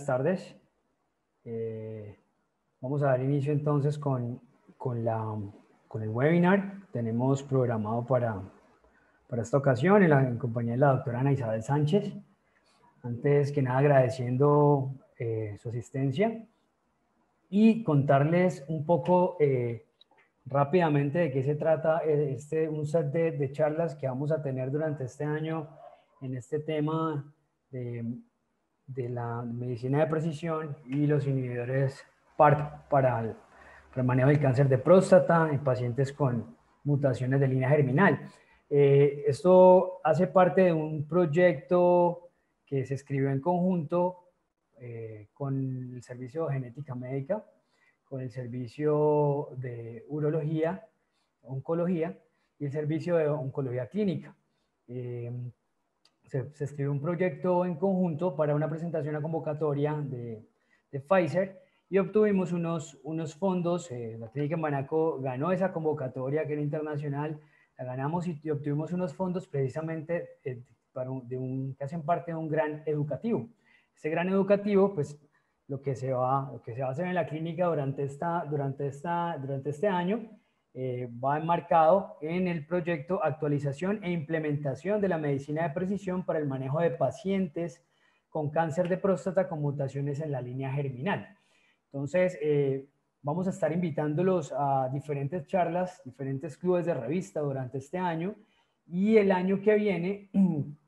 tardes. Vamos a dar inicio entonces con el webinar. Tenemos programado para esta ocasión en compañía de la doctora Ana Isabel Sánchez. Antes que nada agradeciendo su asistencia y contarles un poco rápidamente de qué se trata un set de charlas que vamos a tener durante este año en este tema de la medicina de precisión y los inhibidores PARP para el manejo del cáncer de próstata en pacientes con mutaciones de línea germinal. Esto hace parte de un proyecto que se escribió en conjunto con el Servicio de Genética Médica, con el Servicio de Urología, Oncología y el Servicio de Oncología Clínica. Se escribió un proyecto en conjunto para una presentación a convocatoria de Pfizer y obtuvimos unos fondos. La Clínica en Banaco ganó esa convocatoria que era internacional, la ganamos y obtuvimos unos fondos precisamente que hacen parte de un gran educativo. Este gran educativo, pues lo que se va a hacer en la clínica durante este año va enmarcado en el proyecto Actualización e Implementación de la Medicina de Precisión para el manejo de pacientes con cáncer de próstata con mutaciones en la línea germinal. Entonces, vamos a estar invitándolos a diferentes charlas, diferentes clubes de revista durante este año, y el año que viene,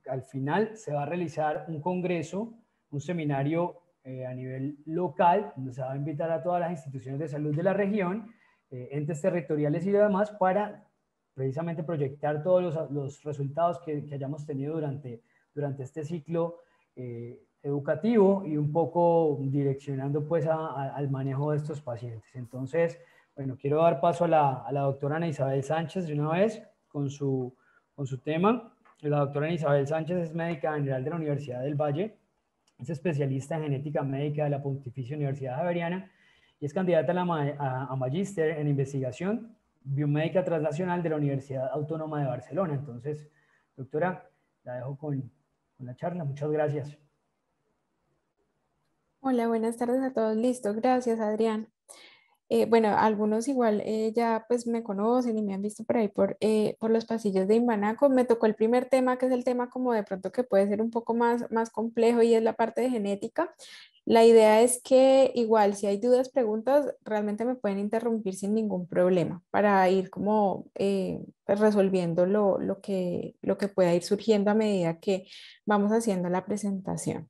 al final, se va a realizar un congreso, un seminario a nivel local, donde se va a invitar a todas las instituciones de salud de la región, entes territoriales y demás, para precisamente proyectar todos los resultados que hayamos tenido durante este ciclo educativo y un poco direccionando pues al manejo de estos pacientes. Entonces, bueno, quiero dar paso a la doctora Ana Isabel Sánchez de una vez con su tema. La doctora Ana Isabel Sánchez es médica general de la Universidad del Valle, es especialista en genética médica de la Pontificia Universidad Javeriana y es candidata a magíster en investigación biomédica transnacional de la Universidad Autónoma de Barcelona. Entonces, doctora, la dejo con la charla. Muchas gracias. Hola, buenas tardes a todos. Listo, gracias, Adrián. Bueno, algunos igual ya pues me conocen y me han visto por ahí por los pasillos de Imbanaco. Me tocó el primer tema, que es el tema como de pronto que puede ser un poco más complejo, y es la parte de genética. La idea es que igual si hay dudas, preguntas, realmente me pueden interrumpir sin ningún problema para ir como pues resolviendo lo que pueda ir surgiendo a medida que vamos haciendo la presentación.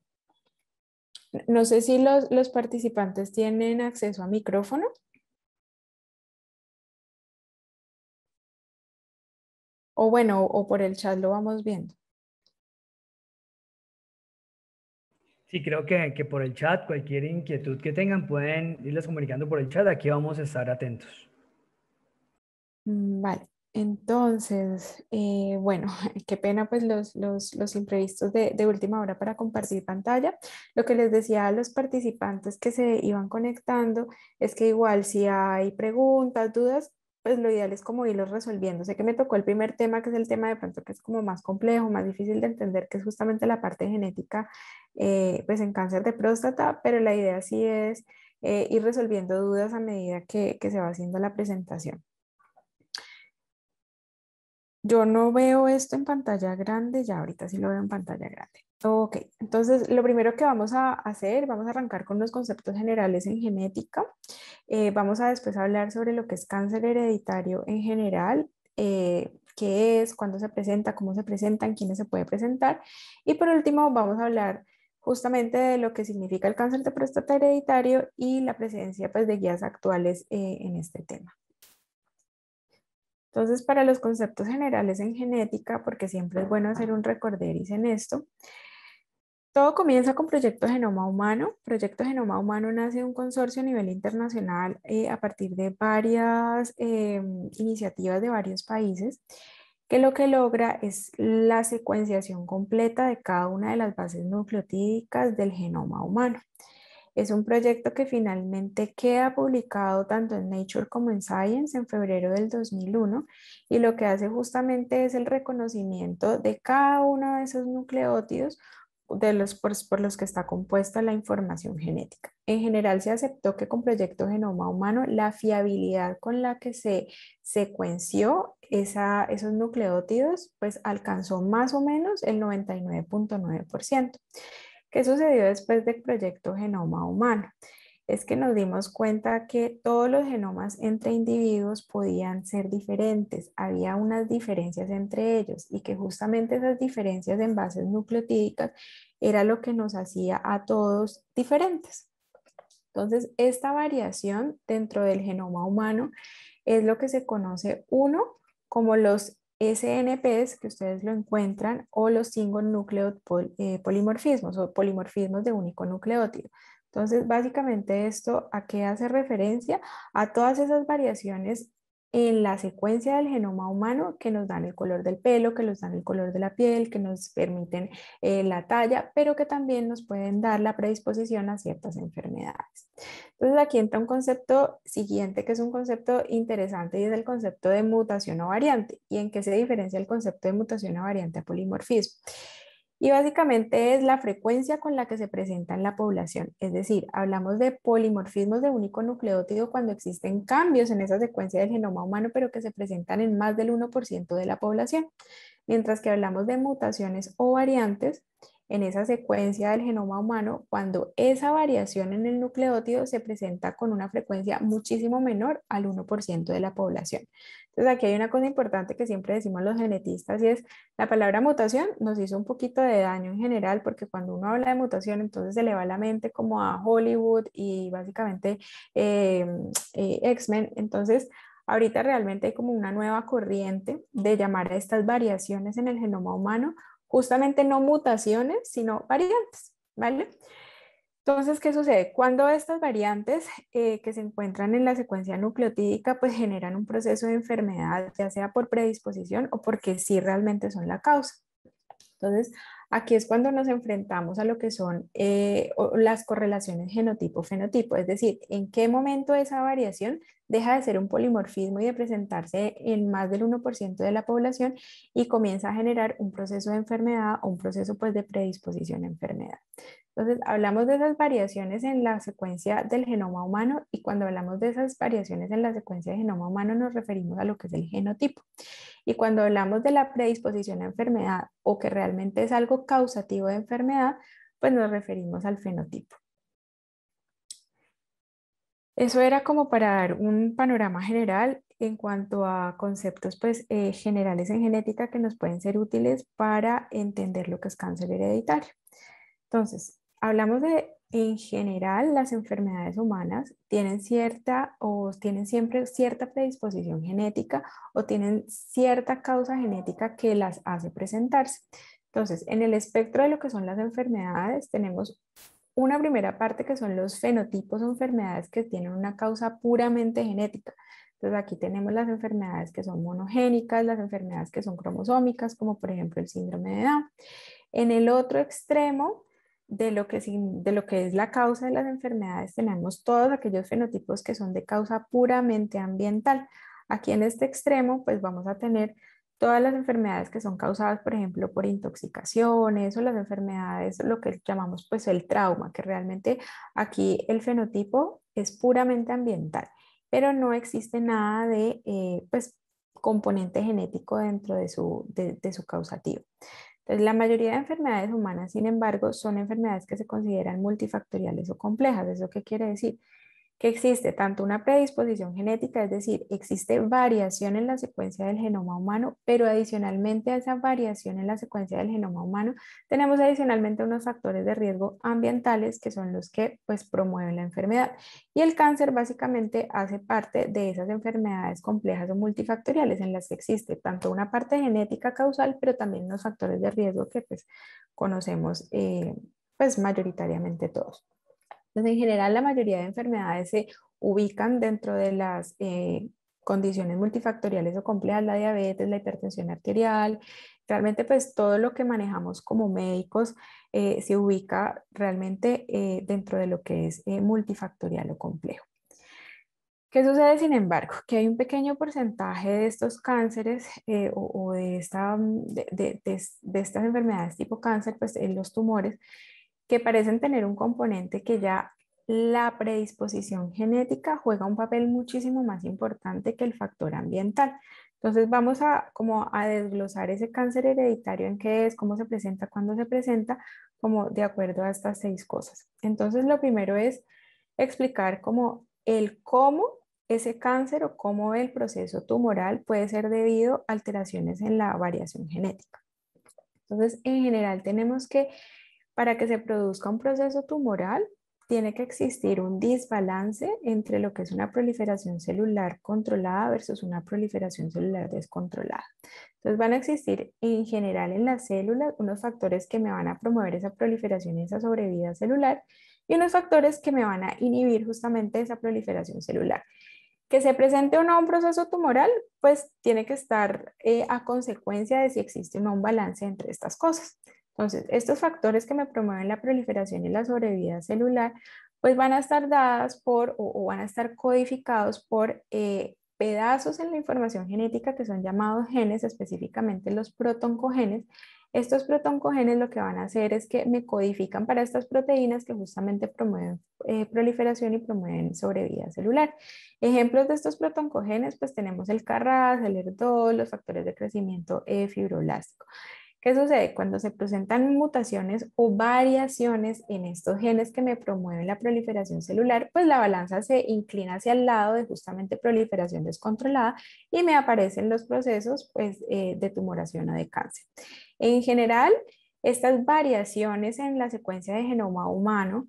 No sé si los participantes tienen acceso a micrófono. O bueno, o por el chat lo vamos viendo. Sí, creo que por el chat, cualquier inquietud que tengan, pueden irles comunicando por el chat. Aquí vamos a estar atentos. Vale, entonces, bueno, qué pena pues los imprevistos de última hora para compartir pantalla. Lo que les decía a los participantes que se iban conectando es que igual si hay preguntas, dudas, pues lo ideal es como irlos resolviendo. Sé que me tocó el primer tema, que es el tema de pronto que es como más complejo, más difícil de entender, que es justamente la parte genética, pues en cáncer de próstata, pero la idea sí es ir resolviendo dudas a medida que se va haciendo la presentación. Yo no veo esto en pantalla grande, ya ahorita sí lo veo en pantalla grande. Ok, entonces lo primero que vamos a hacer, vamos a arrancar con los conceptos generales en genética. Vamos a después hablar sobre lo que es cáncer hereditario en general, qué es, cuándo se presenta, cómo se presenta, en quiénes se puede presentar. Y por último vamos a hablar justamente de lo que significa el cáncer de próstata hereditario y la presencia pues, de guías actuales en este tema. Entonces, para los conceptos generales en genética, porque siempre es bueno hacer un recorderis en esto, todo comienza con Proyecto Genoma Humano. Proyecto Genoma Humano nace de un consorcio a nivel internacional a partir de varias iniciativas de varios países, que lo que logra es la secuenciación completa de cada una de las bases nucleotídicas del genoma humano. Es un proyecto que finalmente queda publicado tanto en Nature como en Science en febrero del 2001, y lo que hace justamente es el reconocimiento de cada uno de esos nucleótidos por los que está compuesta la información genética. En general se aceptó que con Proyecto Genoma Humano la fiabilidad con la que se secuenció esos nucleótidos pues alcanzó más o menos el 99.9%. ¿Qué sucedió después del Proyecto Genoma Humano? Es que nos dimos cuenta que todos los genomas entre individuos podían ser diferentes, había unas diferencias entre ellos y que justamente esas diferencias en bases nucleotídicas era lo que nos hacía a todos diferentes. Entonces, esta variación dentro del genoma humano es lo que se conoce uno como los SNPs, que ustedes lo encuentran, o los single nucleotide polimorfismos o polimorfismos de único nucleótido. Entonces, básicamente esto, ¿a qué hace referencia? A todas esas variaciones en la secuencia del genoma humano que nos dan el color del pelo, que nos dan el color de la piel, que nos permiten la talla, pero que también nos pueden dar la predisposición a ciertas enfermedades. Entonces aquí entra un concepto siguiente que es un concepto interesante y es el concepto de mutación o variante. ¿Y en qué se diferencia el concepto de mutación o variante a polimorfismo? Y básicamente es la frecuencia con la que se presenta en la población. Es decir, hablamos de polimorfismos de único nucleótido cuando existen cambios en esa secuencia del genoma humano, pero que se presentan en más del 1% de la población. Mientras que hablamos de mutaciones o variantes en esa secuencia del genoma humano cuando esa variación en el nucleótido se presenta con una frecuencia muchísimo menor al 1% de la población. Entonces aquí hay una cosa importante que siempre decimos los genetistas y es la palabra mutación nos hizo un poquito de daño en general porque cuando uno habla de mutación entonces se le va la mente como a Hollywood y básicamente X-Men. Entonces ahorita realmente hay como una nueva corriente de llamar a estas variaciones en el genoma humano justamente no mutaciones, sino variantes, ¿vale? Entonces, ¿qué sucede? Cuando estas variantes que se encuentran en la secuencia nucleotídica pues generan un proceso de enfermedad, ya sea por predisposición o porque sí realmente son la causa. Entonces, aquí es cuando nos enfrentamos a lo que son las correlaciones genotipo-fenotipo, es decir, en qué momento esa variación deja de ser un polimorfismo y de presentarse en más del 1% de la población y comienza a generar un proceso de enfermedad o un proceso pues, de predisposición a enfermedad. Entonces, hablamos de esas variaciones en la secuencia del genoma humano y cuando hablamos de esas variaciones en la secuencia del genoma humano nos referimos a lo que es el genotipo. Y cuando hablamos de la predisposición a enfermedad o que realmente es algo causativo de enfermedad, pues nos referimos al fenotipo. Eso era como para dar un panorama general en cuanto a conceptos pues, generales en genética que nos pueden ser útiles para entender lo que es cáncer hereditario. Entonces, hablamos de, en general, las enfermedades humanas tienen cierta o tienen siempre cierta predisposición genética o tienen cierta causa genética que las hace presentarse. Entonces, en el espectro de lo que son las enfermedades, tenemos una primera parte que son los fenotipos o enfermedades que tienen una causa puramente genética. Entonces, aquí tenemos las enfermedades que son monogénicas, las enfermedades que son cromosómicas, como por ejemplo el síndrome de Down. En el otro extremo, de lo que es la causa de las enfermedades, tenemos todos aquellos fenotipos que son de causa puramente ambiental. Aquí en este extremo, pues vamos a tener todas las enfermedades que son causadas, por ejemplo, por intoxicaciones o las enfermedades, lo que llamamos pues el trauma, que realmente aquí el fenotipo es puramente ambiental, pero no existe nada de pues, componente genético dentro de su causativo. Entonces, la mayoría de enfermedades humanas, sin embargo, son enfermedades que se consideran multifactoriales o complejas. ¿Eso qué quiere decir? Que existe tanto una predisposición genética, es decir, existe variación en la secuencia del genoma humano, pero adicionalmente a esa variación en la secuencia del genoma humano, tenemos adicionalmente unos factores de riesgo ambientales que son los que pues promueven la enfermedad. Y el cáncer básicamente hace parte de esas enfermedades complejas o multifactoriales en las que existe tanto una parte genética causal, pero también unos factores de riesgo que pues conocemos pues mayoritariamente todos. Entonces, en general, la mayoría de enfermedades se ubican dentro de las condiciones multifactoriales o complejas, la diabetes, la hipertensión arterial. Realmente, pues todo lo que manejamos como médicos se ubica realmente dentro de lo que es multifactorial o complejo. ¿Qué sucede, sin embargo? Que hay un pequeño porcentaje de estos cánceres o de estas enfermedades tipo cáncer, pues en los tumores, que parecen tener un componente que ya la predisposición genética juega un papel muchísimo más importante que el factor ambiental. Entonces vamos a como a desglosar ese cáncer hereditario en qué es, cómo se presenta, cuándo se presenta, como de acuerdo a estas 6 cosas. Entonces lo primero es explicar como el cómo ese cáncer o cómo el proceso tumoral puede ser debido a alteraciones en la variación genética. Entonces, en general tenemos que, para que se produzca un proceso tumoral, tiene que existir un desbalance entre lo que es una proliferación celular controlada versus una proliferación celular descontrolada. Entonces van a existir en general en las células unos factores que me van a promover esa proliferación y esa sobrevida celular y unos factores que me van a inhibir justamente esa proliferación celular. Que se presente o no un proceso tumoral, pues tiene que estar a consecuencia de si existe o no un balance entre estas cosas. Entonces, estos factores que me promueven la proliferación y la sobrevida celular, pues van a estar dadas por o van a estar codificados por pedazos en la información genética que son llamados genes, específicamente los protoncogenes. Estos protoncogenes lo que van a hacer es que me codifican para estas proteínas que justamente promueven proliferación y promueven sobrevida celular. Ejemplos de estos protoncogenes, pues tenemos el CARRAS, el ER2, los factores de crecimiento fibroblástico. ¿Qué sucede? Cuando se presentan mutaciones o variaciones en estos genes que me promueven la proliferación celular, pues la balanza se inclina hacia el lado de justamente proliferación descontrolada y me aparecen los procesos pues, de tumoración o de cáncer. En general, estas variaciones en la secuencia de genoma humano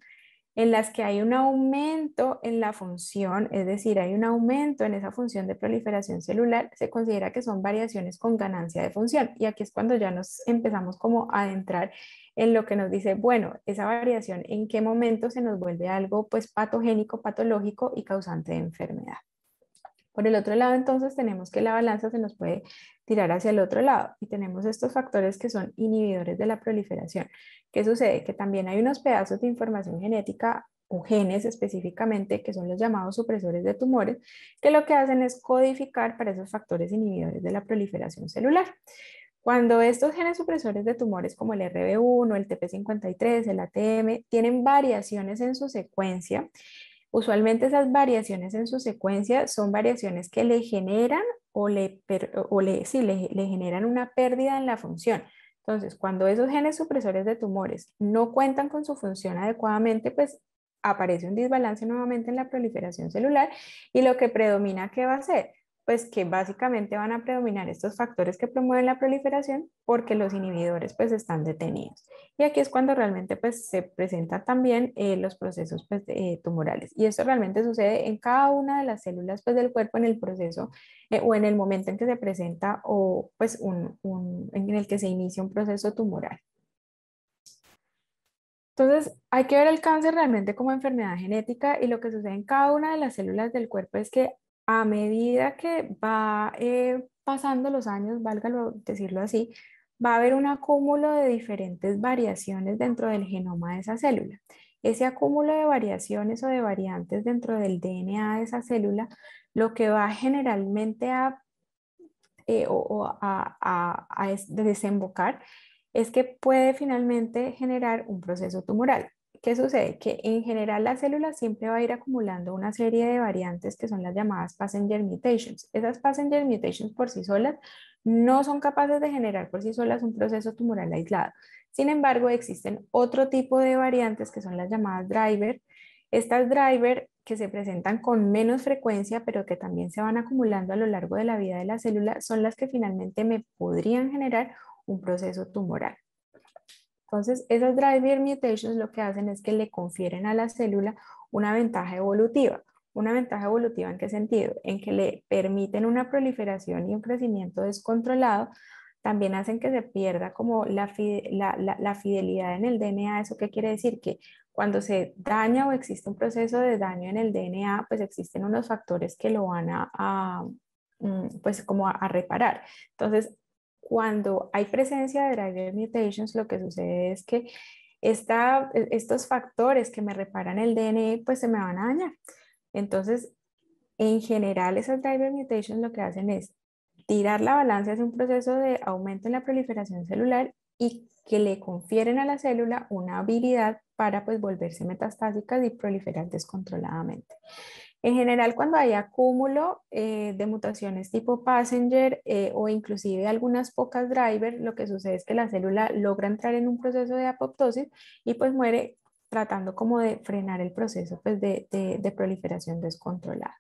en las que hay un aumento en la función, es decir, hay un aumento en esa función de proliferación celular, se considera que son variaciones con ganancia de función. Y aquí es cuando ya nos empezamos como a adentrar en lo que nos dice, bueno, esa variación, ¿en qué momento se nos vuelve algo pues patogénico, patológico y causante de enfermedad? Por el otro lado, entonces, tenemos que la balanza se nos puede tirar hacia el otro lado y tenemos estos factores que son inhibidores de la proliferación. ¿Qué sucede? Que también hay unos pedazos de información genética o genes específicamente que son los llamados supresores de tumores, que lo que hacen es codificar para esos factores inhibidores de la proliferación celular. Cuando estos genes supresores de tumores como el RB1, el TP53, el ATM, tienen variaciones en su secuencia, usualmente esas variaciones en su secuencia son variaciones que le generan le generan una pérdida en la función. Entonces, cuando esos genes supresores de tumores no cuentan con su función adecuadamente, pues aparece un desbalance nuevamente en la proliferación celular y lo que predomina, ¿qué va a ser? Pues que básicamente van a predominar estos factores que promueven la proliferación porque los inhibidores pues están detenidos. Y aquí es cuando realmente pues se presentan también los procesos pues, tumorales. Y esto realmente sucede en cada una de las células pues del cuerpo en el proceso o en el momento en que se presenta o pues en el que se inicia un proceso tumoral. Entonces, hay que ver el cáncer realmente como enfermedad genética y lo que sucede en cada una de las células del cuerpo es que a medida que va pasando los años, valga decirlo así, va a haber un acúmulo de diferentes variaciones dentro del genoma de esa célula. Ese acúmulo de variaciones o de variantes dentro del DNA de esa célula, lo que va generalmente a desembocar es que puede finalmente generar un proceso tumoral. ¿Qué sucede? Que en general la célula siempre va a ir acumulando una serie de variantes que son las llamadas passenger mutations. Esas passenger mutations por sí solas no son capaces de generar por sí solas un proceso tumoral aislado. Sin embargo, existen otro tipo de variantes que son las llamadas driver. Estas driver que se presentan con menos frecuencia, pero que también se van acumulando a lo largo de la vida de la célula, son las que finalmente me podrían generar un proceso tumoral. Entonces, esas driver mutations lo que hacen es que le confieren a la célula una ventaja evolutiva. ¿Una ventaja evolutiva en qué sentido? En que le permiten una proliferación y un crecimiento descontrolado, también hacen que se pierda como la fidelidad en el DNA. ¿Eso qué quiere decir? Que cuando se daña o existe un proceso de daño en el DNA, pues existen unos factores que lo van pues como a reparar. Entonces, cuando hay presencia de driver mutations, lo que sucede es que estos factores que me reparan el DNA, pues se me van a dañar. Entonces, En general, esas driver mutations lo que hacen es tirar la balanza hacia un proceso de aumento en la proliferación celular y que le confieren a la célula una habilidad para pues volverse metastásicas y proliferar descontroladamente. En general, cuando hay acúmulo de mutaciones tipo passenger o inclusive algunas pocas driver, lo que sucede es que la célula logra entrar en un proceso de apoptosis y pues muere tratando como de frenar el proceso pues, de proliferación descontrolada.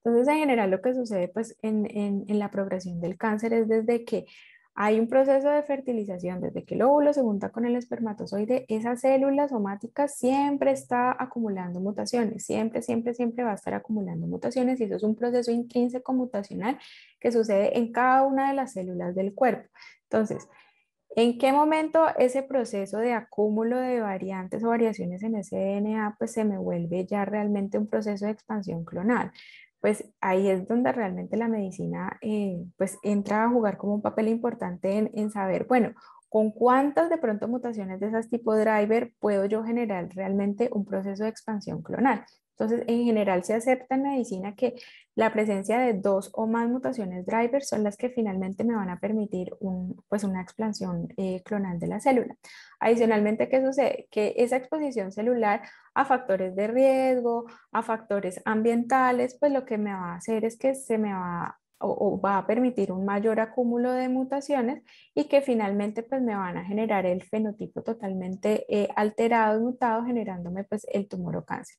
Entonces, en general, lo que sucede pues, en la progresión del cáncer es desde que hay un proceso de fertilización, desde que el óvulo se junta con el espermatozoide, esa célula somática siempre está acumulando mutaciones, siempre, siempre, siempre va a estar acumulando mutaciones y eso es un proceso intrínseco mutacional que sucede en cada una de las células del cuerpo. Entonces, ¿en qué momento ese proceso de acúmulo de variantes o variaciones en ese DNA pues se me vuelve ya realmente un proceso de expansión clonal? Pues ahí es donde realmente la medicina pues entra a jugar como un papel importante en saber, bueno, con cuántas de pronto mutaciones de esas tipo driver puedo yo generar realmente un proceso de expansión clonal. Entonces, en general se acepta en medicina que la presencia de dos o más mutaciones driver son las que finalmente me van a permitir pues una expansión clonal de la célula. Adicionalmente, ¿qué sucede? Que esa exposición celular a factores de riesgo, a factores ambientales, pues lo que me va a hacer es que se me va o va a permitir un mayor acúmulo de mutaciones y que finalmente pues me van a generar el fenotipo totalmente alterado, mutado, generándome pues el tumor o cáncer.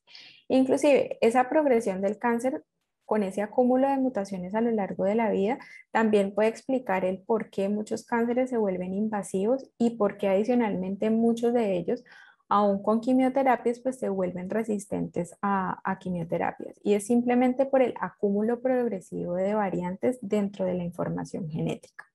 Inclusive esa progresión del cáncer con ese acúmulo de mutaciones a lo largo de la vida, también puede explicar el por qué muchos cánceres se vuelven invasivos y por qué adicionalmente muchos de ellos, aún con quimioterapias, pues se vuelven resistentes a quimioterapias. Y es simplemente por el acúmulo progresivo de variantes dentro de la información genética.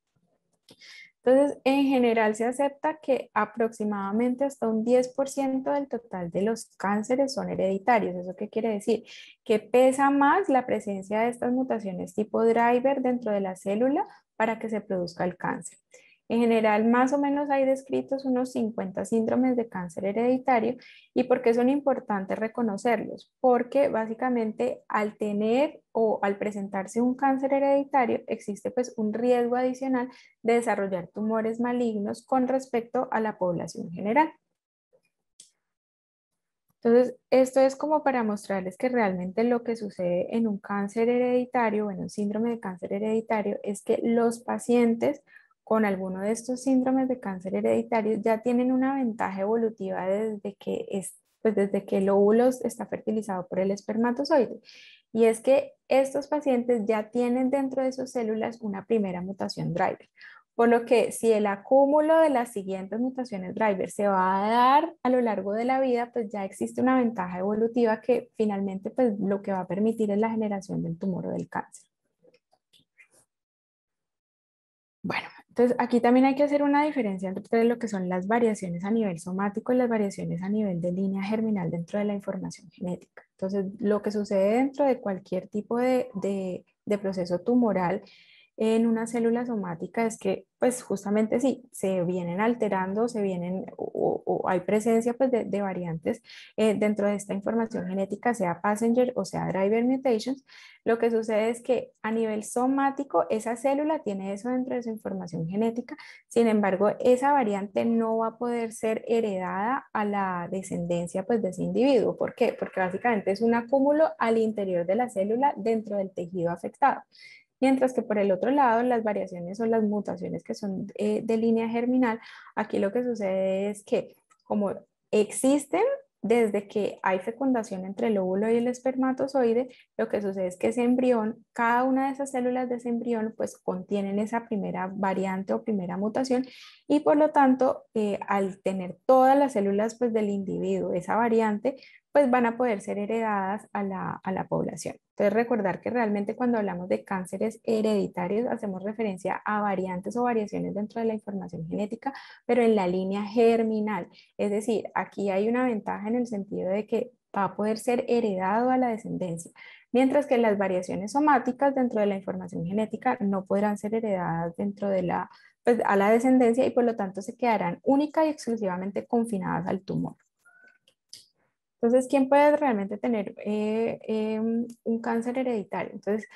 Entonces, en general se acepta que aproximadamente hasta un 10% del total de los cánceres son hereditarios. ¿Eso qué quiere decir? Que pesa más la presencia de estas mutaciones tipo driver dentro de la célula para que se produzca el cáncer. En general, más o menos hay descritos unos 50 síndromes de cáncer hereditario. ¿Y por qué son importantes reconocerlos? Porque básicamente al tener o al presentarse un cáncer hereditario existe pues un riesgo adicional de desarrollar tumores malignos con respecto a la población general. Entonces, esto es como para mostrarles que realmente lo que sucede en un cáncer hereditario o en un síndrome de cáncer hereditario es que los pacientes con alguno de estos síndromes de cáncer hereditario ya tienen una ventaja evolutiva pues desde que el óvulo está fertilizado por el espermatozoide. Y es que estos pacientes ya tienen dentro de sus células una primera mutación driver. Por lo que si el acúmulo de las siguientes mutaciones driver se va a dar a lo largo de la vida, pues ya existe una ventaja evolutiva que finalmente pues lo que va a permitir es la generación del tumor o del cáncer. Bueno, entonces aquí también hay que hacer una diferencia entre lo que son las variaciones a nivel somático y las variaciones a nivel de línea germinal dentro de la información genética. Entonces, lo que sucede dentro de cualquier tipo de proceso tumoral en una célula somática es que, pues justamente sí, se vienen alterando, se vienen o hay presencia pues, de variantes dentro de esta información genética, sea passenger o sea driver mutations. Lo que sucede es que a nivel somático, esa célula tiene eso dentro de su información genética, sin embargo, esa variante no va a poder ser heredada a la descendencia pues, de ese individuo. ¿Por qué? Porque básicamente es un acúmulo al interior de la célula dentro del tejido afectado. Mientras que por el otro lado, las variaciones o las mutaciones que son de línea germinal, aquí lo que sucede es que como existen desde que hay fecundación entre el óvulo y el espermatozoide, lo que sucede es que ese embrión, cada una de esas células de ese embrión, pues contienen esa primera variante o primera mutación y por lo tanto, al tener todas las células pues, del individuo esa variante, pues van a poder ser heredadas a la población. Entonces, recordar que realmente cuando hablamos de cánceres hereditarios, hacemos referencia a variantes o variaciones dentro de la información genética, pero en la línea germinal. Es decir, aquí hay una ventaja en el sentido de que va a poder ser heredado a la descendencia, mientras que las variaciones somáticas dentro de la información genética no podrán ser heredadas dentro de pues, a la descendencia y por lo tanto se quedarán única y exclusivamente confinadas al tumor. Entonces, ¿quién puede realmente tener un cáncer hereditario? Entonces,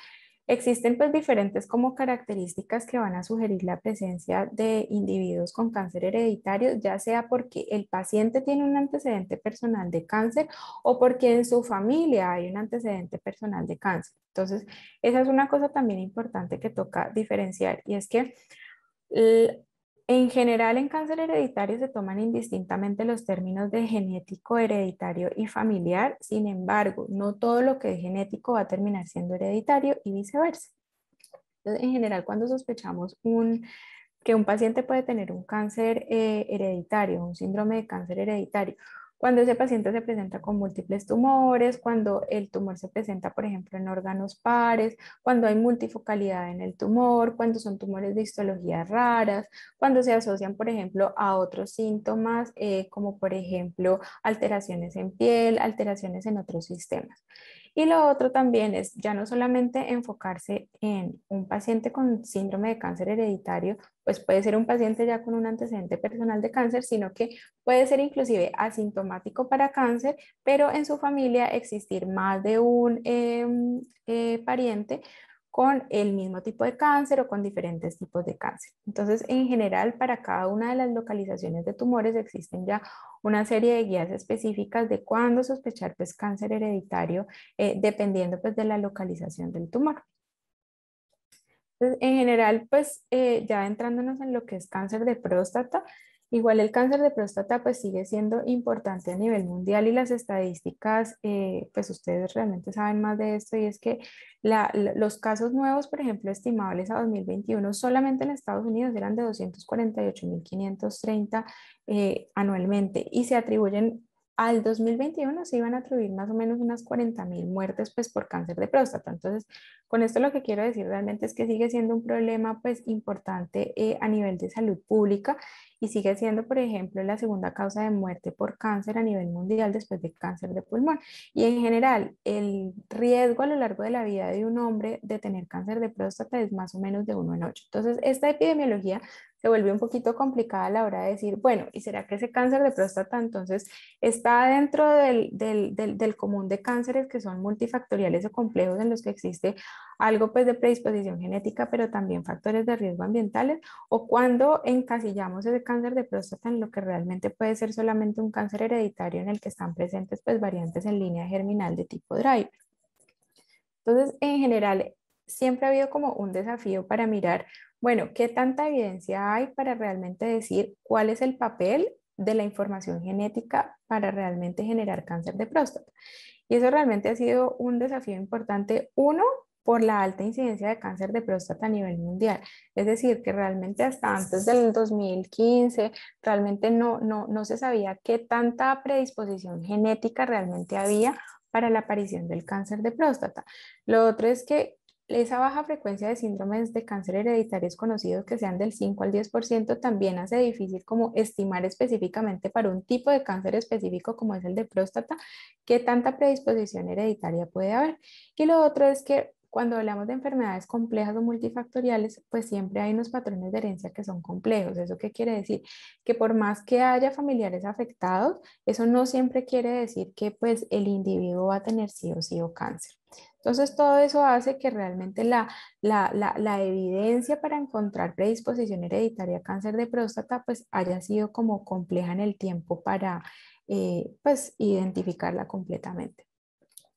existen pues diferentes como características que van a sugerir la presencia de individuos con cáncer hereditario, ya sea porque el paciente tiene un antecedente personal de cáncer o porque en su familia hay un antecedente personal de cáncer. Entonces, esa es una cosa también importante que toca diferenciar y es que L- en general, en cáncer hereditario se toman indistintamente los términos de genético, hereditario y familiar. Sin embargo, no todo lo que es genético va a terminar siendo hereditario y viceversa. Entonces, en general, cuando sospechamos que un paciente puede tener un cáncer hereditario, un síndrome de cáncer hereditario. Cuando ese paciente se presenta con múltiples tumores, cuando el tumor se presenta, por ejemplo, en órganos pares, cuando hay multifocalidad en el tumor, cuando son tumores de histologías raras, cuando se asocian, por ejemplo, a otros síntomas, como por ejemplo alteraciones en piel, alteraciones en otros sistemas. Y lo otro también es ya no solamente enfocarse en un paciente con síndrome de cáncer hereditario, pues puede ser un paciente ya con un antecedente personal de cáncer, sino que puede ser inclusive asintomático para cáncer, pero en su familia existir más de un pariente con el mismo tipo de cáncer o con diferentes tipos de cáncer. Entonces, en general, para cada una de las localizaciones de tumores existen ya una serie de guías específicas de cuándo sospechar pues cáncer hereditario, dependiendo pues de la localización del tumor. Entonces, en general, pues ya entrándonos en lo que es cáncer de próstata, igual el cáncer de próstata pues sigue siendo importante a nivel mundial y las estadísticas, pues ustedes realmente saben más de esto y es que los casos nuevos, por ejemplo, estimables a 2021 solamente en Estados Unidos eran de 248.530 anualmente y se atribuyen al 2021 se iban a atribuir más o menos unas 40.000 muertes pues por cáncer de próstata. Entonces, con esto lo que quiero decir realmente es que sigue siendo un problema pues importante a nivel de salud pública y sigue siendo, por ejemplo, la segunda causa de muerte por cáncer a nivel mundial después de cáncer de pulmón. Y en general, el riesgo a lo largo de la vida de un hombre de tener cáncer de próstata es más o menos de 1 en 8. Entonces, esta epidemiología se vuelve un poquito complicada a la hora de decir, bueno, ¿y será que ese cáncer de próstata entonces está dentro del común de cánceres que son multifactoriales o complejos en los que existe algo pues de predisposición genética, pero también factores de riesgo ambientales, o cuando encasillamos ese cáncer de próstata en lo que realmente puede ser solamente un cáncer hereditario en el que están presentes pues variantes en línea germinal de tipo driver. Entonces, en general, siempre ha habido como un desafío para mirar, bueno, qué tanta evidencia hay para realmente decir cuál es el papel de la información genética para realmente generar cáncer de próstata. Y eso realmente ha sido un desafío importante, uno, por la alta incidencia de cáncer de próstata a nivel mundial. Es decir, que realmente hasta antes del 2015 realmente no se sabía qué tanta predisposición genética realmente había para la aparición del cáncer de próstata. Lo otro es que esa baja frecuencia de síndromes de cáncer hereditarios conocidos que sean del 5 al 10% también hace difícil como estimar específicamente para un tipo de cáncer específico como es el de próstata qué tanta predisposición hereditaria puede haber. Y lo otro es que cuando hablamos de enfermedades complejas o multifactoriales, pues siempre hay unos patrones de herencia que son complejos. ¿Eso qué quiere decir? Que por más que haya familiares afectados, eso no siempre quiere decir que pues el individuo va a tener sí o sí o cáncer. Entonces, todo eso hace que realmente la evidencia para encontrar predisposición hereditaria a cáncer de próstata pues haya sido como compleja en el tiempo para pues identificarla completamente.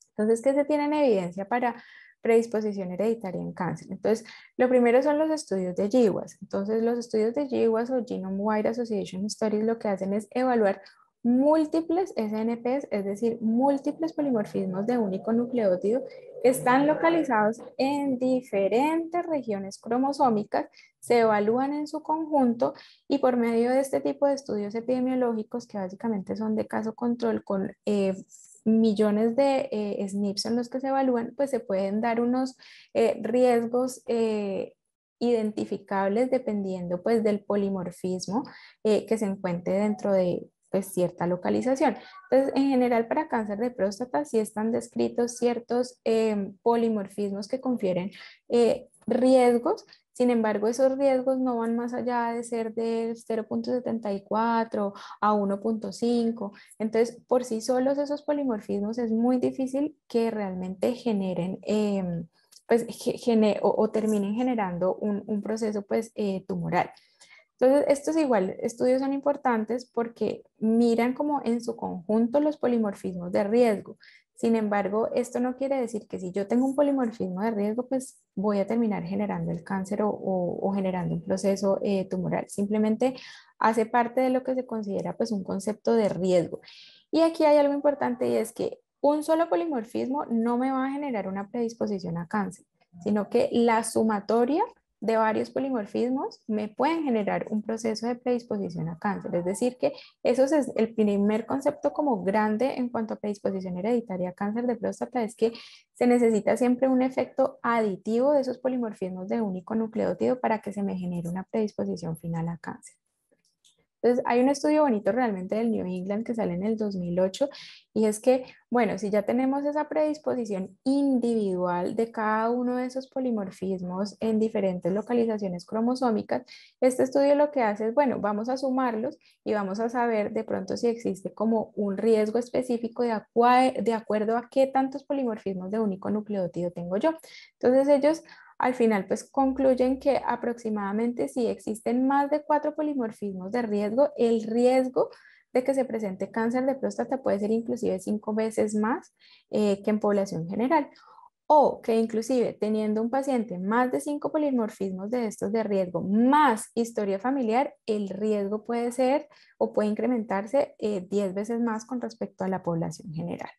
Entonces, ¿qué se tiene en evidencia para predisposición hereditaria en cáncer? Entonces, lo primero son los estudios de GWAS. Entonces, los estudios de GWAS o Genome Wide Association Studies lo que hacen es evaluar múltiples SNPs, es decir, múltiples polimorfismos de único nucleótido que están localizados en diferentes regiones cromosómicas, se evalúan en su conjunto y por medio de este tipo de estudios epidemiológicos que básicamente son de caso control con millones de SNPs en los que se evalúan, pues se pueden dar unos riesgos identificables dependiendo pues del polimorfismo que se encuentre dentro de pues, cierta localización. Entonces, en general para cáncer de próstata sí están descritos ciertos polimorfismos que confieren riesgos Sin embargo, esos riesgos no van más allá de ser de 0,74 a 1,5. Entonces, por sí solos esos polimorfismos es muy difícil que realmente generen, pues, o terminen generando un proceso pues, tumoral. Entonces, estos igual estudios son importantes porque miran como en su conjunto los polimorfismos de riesgo. Sin embargo, esto no quiere decir que si yo tengo un polimorfismo de riesgo, pues voy a terminar generando el cáncer o generando un proceso tumoral. Simplemente hace parte de lo que se considera pues un concepto de riesgo. Y aquí hay algo importante y es que un solo polimorfismo no me va a generar una predisposición a cáncer, sino que la sumatoria de varios polimorfismos me pueden generar un proceso de predisposición a cáncer. Es decir, que eso es el primer concepto como grande en cuanto a predisposición hereditaria a cáncer de próstata, es que se necesita siempre un efecto aditivo de esos polimorfismos de único nucleótido para que se me genere una predisposición final a cáncer. Entonces, hay un estudio bonito realmente del New England que sale en el 2008 y es que, bueno, si ya tenemos esa predisposición individual de cada uno de esos polimorfismos en diferentes localizaciones cromosómicas, este estudio lo que hace es, bueno, vamos a sumarlos y vamos a saber de pronto si existe como un riesgo específico de acuerdo a qué tantos polimorfismos de único nucleótido tengo yo. Entonces, ellos al final, pues concluyen que aproximadamente si existen más de 4 polimorfismos de riesgo, el riesgo de que se presente cáncer de próstata puede ser inclusive 5 veces más que en población general. O que inclusive teniendo un paciente más de 5 polimorfismos de estos de riesgo más historia familiar, el riesgo puede ser o puede incrementarse 10 veces más con respecto a la población general.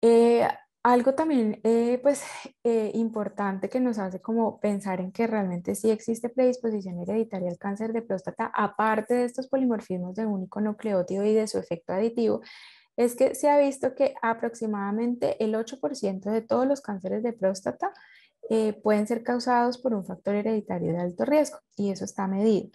Eh, Algo también pues importante que nos hace como pensar en que realmente sí existe predisposición hereditaria al cáncer de próstata, aparte de estos polimorfismos de único nucleótido y de su efecto aditivo, es que se ha visto que aproximadamente el 8% de todos los cánceres de próstata pueden ser causados por un factor hereditario de alto riesgo y eso está medido.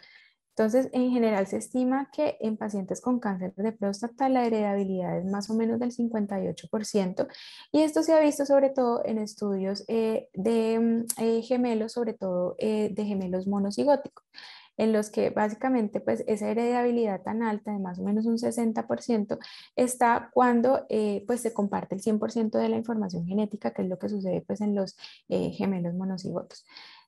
Entonces, en general se estima que en pacientes con cáncer de próstata la heredabilidad es más o menos del 58% y esto se ha visto sobre todo en estudios de gemelos, sobre todo de gemelos monocigóticos, en los que básicamente pues esa heredabilidad tan alta de más o menos un 60% está cuando pues se comparte el 100% de la información genética, que es lo que sucede pues en los gemelos monocigotos.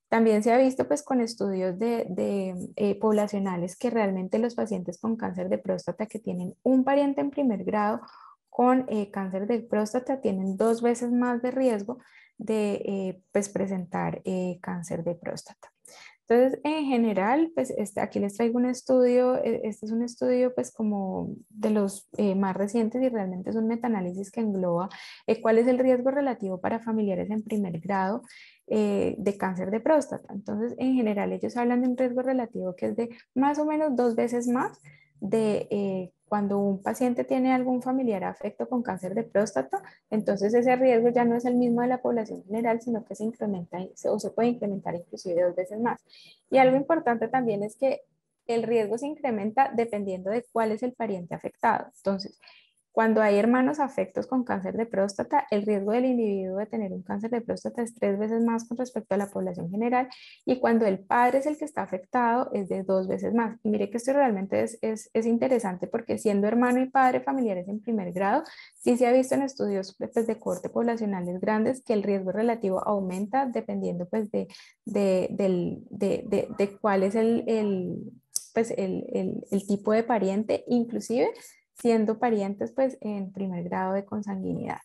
También se ha visto pues con estudios de poblacionales que realmente los pacientes con cáncer de próstata que tienen un pariente en primer grado con cáncer de próstata tienen 2 veces más de riesgo de pues presentar cáncer de próstata. Entonces, en general, pues aquí les traigo un estudio, este es un estudio pues como de los más recientes y realmente es un metaanálisis que engloba cuál es el riesgo relativo para familiares en primer grado de cáncer de próstata. Entonces, en general, ellos hablan de un riesgo relativo que es de más o menos 2 veces más de cuando un paciente tiene algún familiar afecto con cáncer de próstata, entonces ese riesgo ya no es el mismo de la población general, sino que se incrementa o se puede incrementar inclusive 2 veces más. Y algo importante también es que el riesgo se incrementa dependiendo de cuál es el pariente afectado. Entonces, cuando hay hermanos afectos con cáncer de próstata, el riesgo del individuo de tener un cáncer de próstata es 3 veces más con respecto a la población general y cuando el padre es el que está afectado es de 2 veces más. Y mire que esto realmente es interesante porque siendo hermano y padre familiares en primer grado, sí se ha visto en estudios pues, de corte poblacionales grandes que el riesgo relativo aumenta dependiendo pues de cuál es pues, el tipo de pariente, inclusive siendo parientes pues en primer grado de consanguinidad.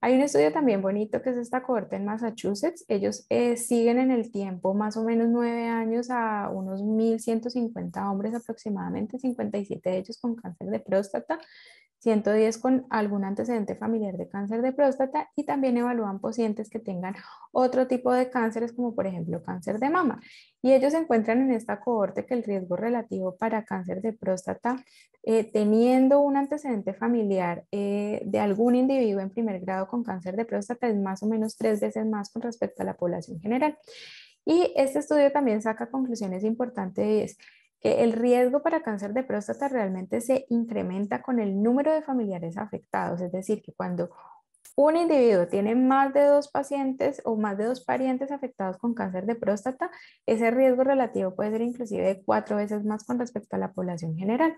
Hay un estudio también bonito que es esta cohorte en Massachusetts. Ellos siguen en el tiempo más o menos 9 años a unos 1.150 hombres aproximadamente, 57 de ellos con cáncer de próstata, 110 con algún antecedente familiar de cáncer de próstata y también evalúan pacientes que tengan otro tipo de cánceres como por ejemplo cáncer de mama. Y ellos encuentran en esta cohorte que el riesgo relativo para cáncer de próstata teniendo un antecedente familiar de algún individuo en primer grado con cáncer de próstata es más o menos 3 veces más con respecto a la población general. Y este estudio también saca conclusiones importantes que el riesgo para cáncer de próstata realmente se incrementa con el número de familiares afectados, es decir, que cuando un individuo tiene más de 2 pacientes o más de 2 parientes afectados con cáncer de próstata, ese riesgo relativo puede ser inclusive de 4 veces más con respecto a la población general.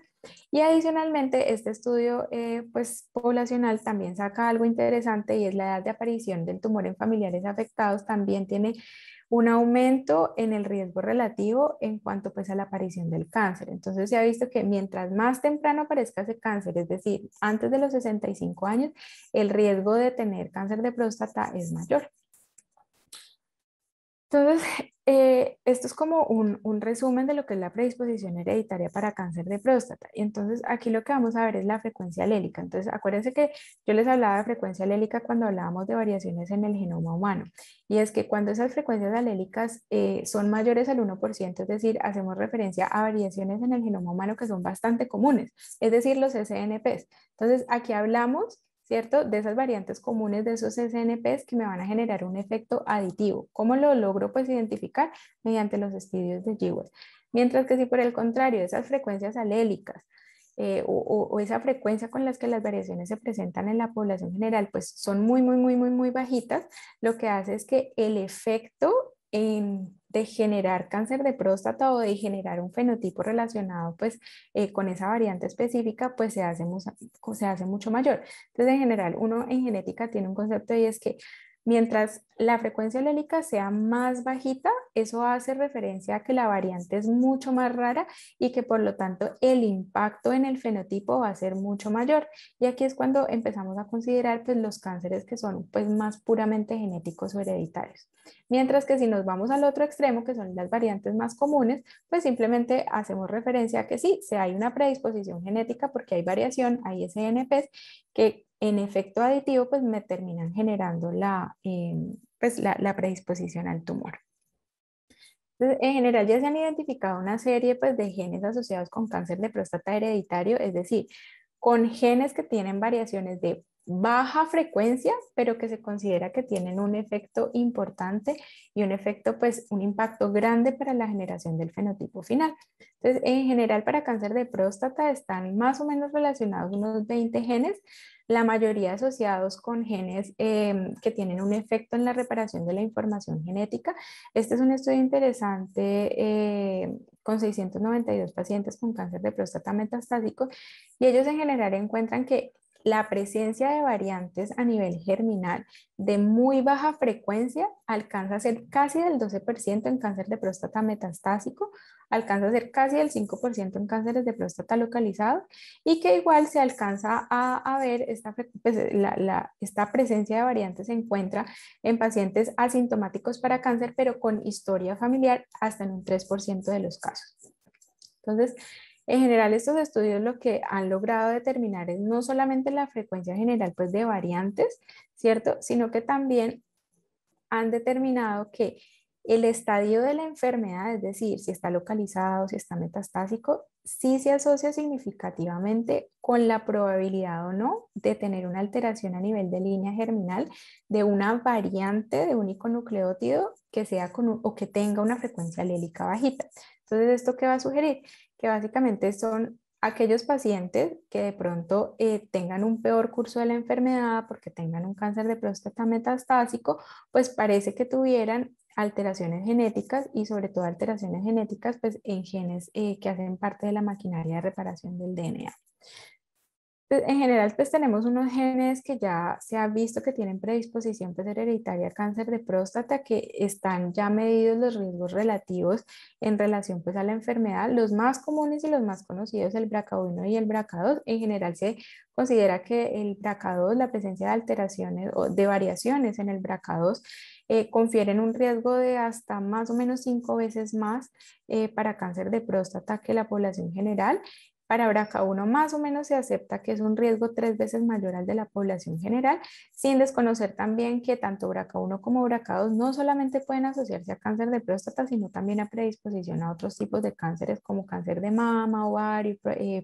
Y adicionalmente, este estudio pues, poblacional también saca algo interesante y es la edad de aparición del tumor en familiares afectados, también tiene un aumento en el riesgo relativo en cuanto pues a la aparición del cáncer. Entonces se ha visto que mientras más temprano aparezca ese cáncer, es decir, antes de los 65 años, el riesgo de tener cáncer de próstata es mayor. Entonces, esto es como un resumen de lo que es la predisposición hereditaria para cáncer de próstata. Y entonces aquí lo que vamos a ver es la frecuencia alélica. Entonces, acuérdense que yo les hablaba de frecuencia alélica cuando hablábamos de variaciones en el genoma humano. Y es que cuando esas frecuencias alélicas son mayores al 1%, es decir, hacemos referencia a variaciones en el genoma humano que son bastante comunes, es decir, los SNPs. Entonces, aquí hablamos, ¿cierto? De esas variantes comunes de esos SNPs que me van a generar un efecto aditivo. ¿Cómo lo logro? Pues identificar mediante los estudios de GWAS. Mientras que si por el contrario, esas frecuencias alélicas o esa frecuencia con las que las variaciones se presentan en la población general, pues son muy bajitas, lo que hace es que el efecto de generar cáncer de próstata o de generar un fenotipo relacionado pues con esa variante específica, pues se hace mucho mayor. Entonces, en general, uno en genética tiene un concepto y es que mientras la frecuencia alélica sea más bajita, eso hace referencia a que la variante es mucho más rara y que por lo tanto el impacto en el fenotipo va a ser mucho mayor. Y aquí es cuando empezamos a considerar pues, los cánceres que son pues, más puramente genéticos o hereditarios. Mientras que si nos vamos al otro extremo, que son las variantes más comunes, pues simplemente hacemos referencia a que sí, si hay una predisposición genética porque hay variación, hay SNPs que en efecto aditivo pues me terminan generando la predisposición al tumor. Entonces, en general ya se han identificado una serie pues, de genes asociados con cáncer de próstata hereditario, es decir, con genes que tienen variaciones de baja frecuencia, pero que se considera que tienen un efecto importante y un efecto, pues, un impacto grande para la generación del fenotipo final. Entonces, en general, para cáncer de próstata están más o menos relacionados unos 20 genes, la mayoría asociados con genes que tienen un efecto en la reparación de la información genética. Este es un estudio interesante con 692 pacientes con cáncer de próstata metastásico y ellos en general encuentran que la presencia de variantes a nivel germinal de muy baja frecuencia alcanza a ser casi del 12% en cáncer de próstata metastásico, alcanza a ser casi del 5% en cánceres de próstata localizado y que igual se alcanza a ver esta presencia de variantes se encuentra en pacientes asintomáticos para cáncer, pero con historia familiar hasta en un 3% de los casos. Entonces, en general, estos estudios lo que han logrado determinar es no solamente la frecuencia general pues, de variantes, ¿cierto? Sino que también han determinado que el estadio de la enfermedad, es decir, si está localizado, si está metastásico, sí se asocia significativamente con la probabilidad o no de tener una alteración a nivel de línea germinal de una variante de único nucleótido que sea o que tenga una frecuencia alélica bajita. Entonces, ¿esto qué va a sugerir? Que básicamente son aquellos pacientes que de pronto tengan un peor curso de la enfermedad porque tengan un cáncer de próstata metastásico, pues parece que tuvieran alteraciones genéticas y sobre todo alteraciones genéticas pues, en genes que hacen parte de la maquinaria de reparación del DNA. En general, pues tenemos unos genes que ya se ha visto que tienen predisposición pues, hereditaria a cáncer de próstata, que están ya medidos los riesgos relativos en relación pues, a la enfermedad. Los más comunes y los más conocidos, el BRCA1 y el BRCA2, en general se considera que el BRCA2, la presencia de alteraciones o de variaciones en el BRCA2, confieren un riesgo de hasta más o menos 5 veces más para cáncer de próstata que la población general. Para BRCA1 más o menos se acepta que es un riesgo 3 veces mayor al de la población general, sin desconocer también que tanto BRCA1 como BRCA2 no solamente pueden asociarse a cáncer de próstata, sino también a predisposición a otros tipos de cánceres como cáncer de mama, ovario,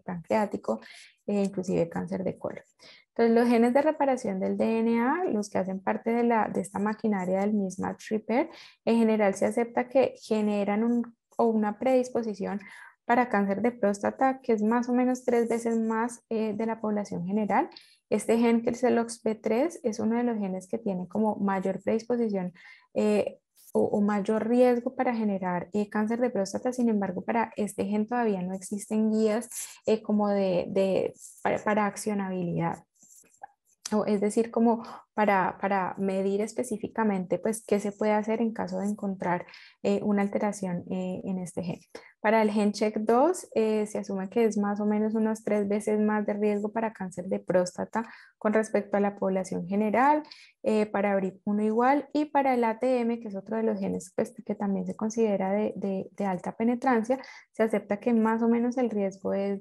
pancreático, inclusive cáncer de colon. Entonces, los genes de reparación del DNA, los que hacen parte de esta maquinaria del mismatch repair, en general se acepta que generan una predisposición para cáncer de próstata, que es más o menos 3 veces más de la población general. Este gen, que es el OXB3, es uno de los genes que tiene como mayor predisposición eh, o mayor riesgo para generar cáncer de próstata. Sin embargo, para este gen todavía no existen guías como para accionabilidad. Es decir, como para medir específicamente, pues, qué se puede hacer en caso de encontrar una alteración en este gen. Para el gen CHEK2 se asume que es más o menos unas 3 veces más de riesgo para cáncer de próstata con respecto a la población general, para BRIP1 igual, y para el ATM, que es otro de los genes pues, que también se considera de alta penetrancia, se acepta que más o menos el riesgo es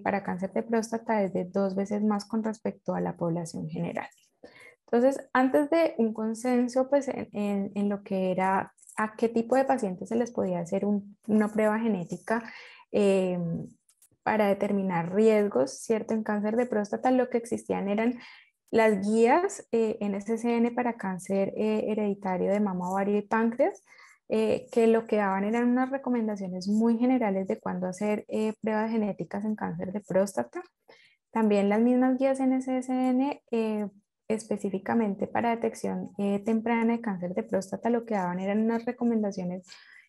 para cáncer de próstata es de 2 veces más con respecto a la población general. Entonces, antes de un consenso, pues en lo que era a qué tipo de pacientes se les podía hacer una prueba genética eh, para determinar riesgos, ¿cierto? En cáncer de próstata, lo que existían eran las guías NCCN para cáncer hereditario de mama, ovario y páncreas, que lo que daban eran unas recomendaciones muy generales de cuándo hacer pruebas genéticas en cáncer de próstata. También las mismas guías NCCN específicamente para detección temprana de cáncer de próstata lo que daban eran unas recomendaciones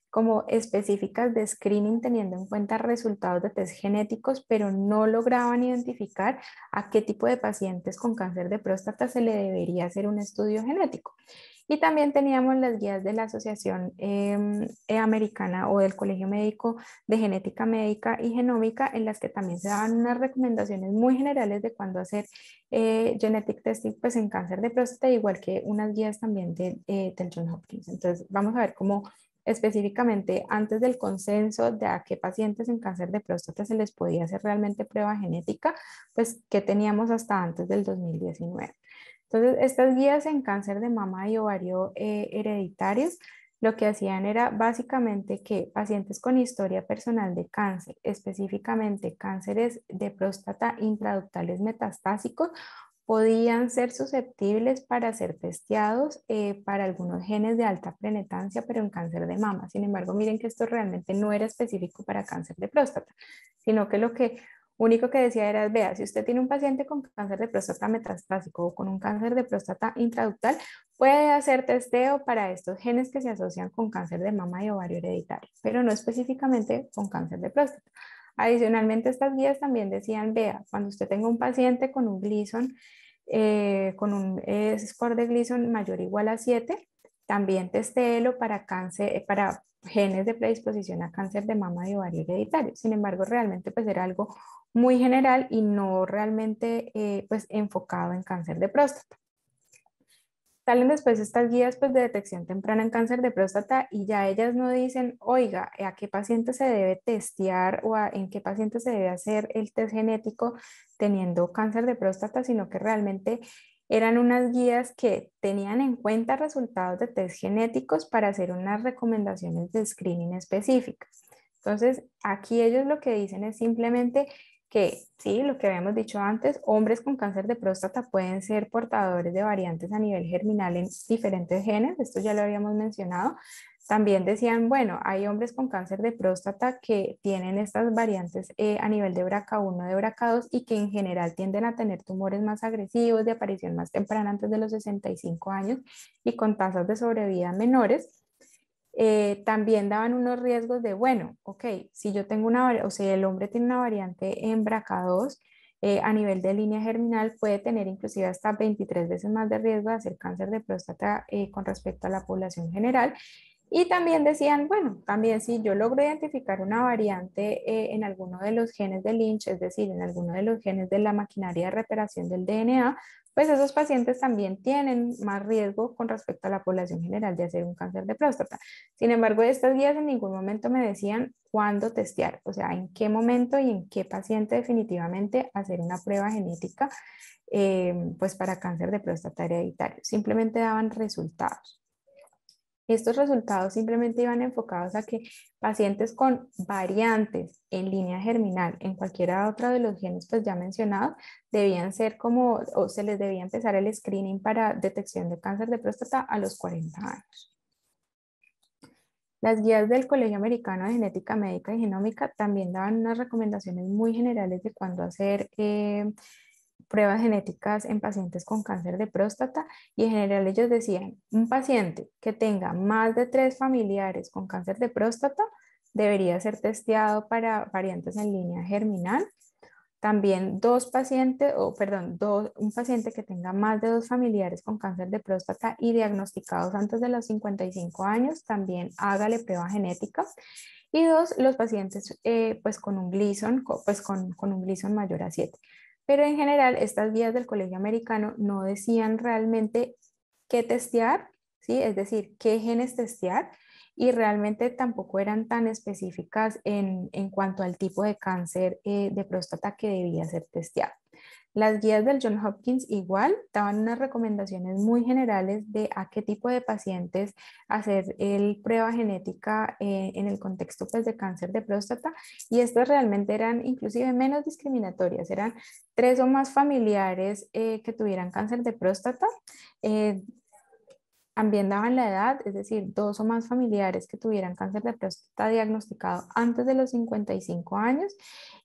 como específicas de screening teniendo en cuenta resultados de test genéticos, pero no lograban identificar a qué tipo de pacientes con cáncer de próstata se le debería hacer un estudio genético. Y también teníamos las guías de la Asociación Americana o del Colegio Médico de Genética Médica y Genómica, en las que también se daban unas recomendaciones muy generales de cuándo hacer genetic testing pues, en cáncer de próstata, igual que unas guías también del Johns Hopkins. Entonces, vamos a ver cómo específicamente antes del consenso de a qué pacientes en cáncer de próstata se les podía hacer realmente prueba genética, pues qué teníamos hasta antes del 2019. Entonces, estas guías en cáncer de mama y ovario hereditarios, lo que hacían era básicamente que pacientes con historia personal de cáncer, específicamente cánceres de próstata intraductales metastásicos, podían ser susceptibles para ser testeados para algunos genes de alta penetrancia, pero en cáncer de mama. Sin embargo, miren que esto realmente no era específico para cáncer de próstata, sino que lo que único que decía era, vea, si usted tiene un paciente con cáncer de próstata metastásico o con un cáncer de próstata intraductal, puede hacer testeo para estos genes que se asocian con cáncer de mama y ovario hereditario, pero no específicamente con cáncer de próstata. Adicionalmente, estas guías también decían, vea, cuando usted tenga un paciente con un Gleason, con un score de Gleason mayor o igual a 7, también testéelo para cáncer, para genes de predisposición a cáncer de mama y ovario hereditario. Sin embargo, realmente pues era algo muy general y no realmente pues enfocado en cáncer de próstata. Salen después estas guías pues, de detección temprana en cáncer de próstata y ya ellas no dicen, oiga, ¿a qué paciente se debe testear o en qué paciente se debe hacer el test genético teniendo cáncer de próstata, sino que realmente eran unas guías que tenían en cuenta resultados de test genéticos para hacer unas recomendaciones de screening específicas. Entonces, aquí ellos lo que dicen es simplemente que sí, lo que habíamos dicho antes, hombres con cáncer de próstata pueden ser portadores de variantes a nivel germinal en diferentes genes, esto ya lo habíamos mencionado. También decían, bueno, hay hombres con cáncer de próstata que tienen estas variantes a nivel de BRCA1, de BRCA2 y que en general tienden a tener tumores más agresivos, de aparición más temprana antes de los 65 años y con tasas de sobrevida menores. También daban unos riesgos de, bueno, ok, si yo tengo o sea, el hombre tiene una variante en BRCA2, a nivel de línea germinal puede tener inclusive hasta 23 veces más de riesgo de hacer cáncer de próstata con respecto a la población general. Y también decían, bueno, también si yo logro identificar una variante en alguno de los genes de Lynch, es decir, en alguno de los genes de la maquinaria de reparación del DNA, pues esos pacientes también tienen más riesgo con respecto a la población general de hacer un cáncer de próstata. Sin embargo, estas guías en ningún momento me decían cuándo testear, o sea, en qué momento y en qué paciente definitivamente hacer una prueba genética pues para cáncer de próstata hereditario. Simplemente daban resultados. Estos resultados simplemente iban enfocados a que pacientes con variantes en línea germinal en cualquiera otra de los genes pues ya mencionados debían ser como o se les debía empezar el screening para detección de cáncer de próstata a los 40 años. Las guías del Colegio Americano de Genética Médica y Genómica también daban unas recomendaciones muy generales de cuándo hacer pruebas genéticas en pacientes con cáncer de próstata y en general ellos decían, un paciente que tenga más de 3 familiares con cáncer de próstata debería ser testeado para variantes en línea germinal. También un paciente que tenga más de 2 familiares con cáncer de próstata y diagnosticados antes de los 55 años, también hágale prueba genética. Y dos, los pacientes pues con un Gleason, con un Gleason mayor a 7. Pero en general, estas guías del Colegio Americano no decían realmente qué testear, ¿sí? Es decir, qué genes testear, y realmente tampoco eran tan específicas en cuanto al tipo de cáncer de próstata que debía ser testeado. Las guías del Johns Hopkins igual daban unas recomendaciones muy generales de a qué tipo de pacientes hacer el prueba genética en el contexto pues, de cáncer de próstata, y estas realmente eran inclusive menos discriminatorias, eran 3 o más familiares que tuvieran cáncer de próstata. eh, También daban la edad, es decir, 2 o más familiares que tuvieran cáncer de próstata diagnosticado antes de los 55 años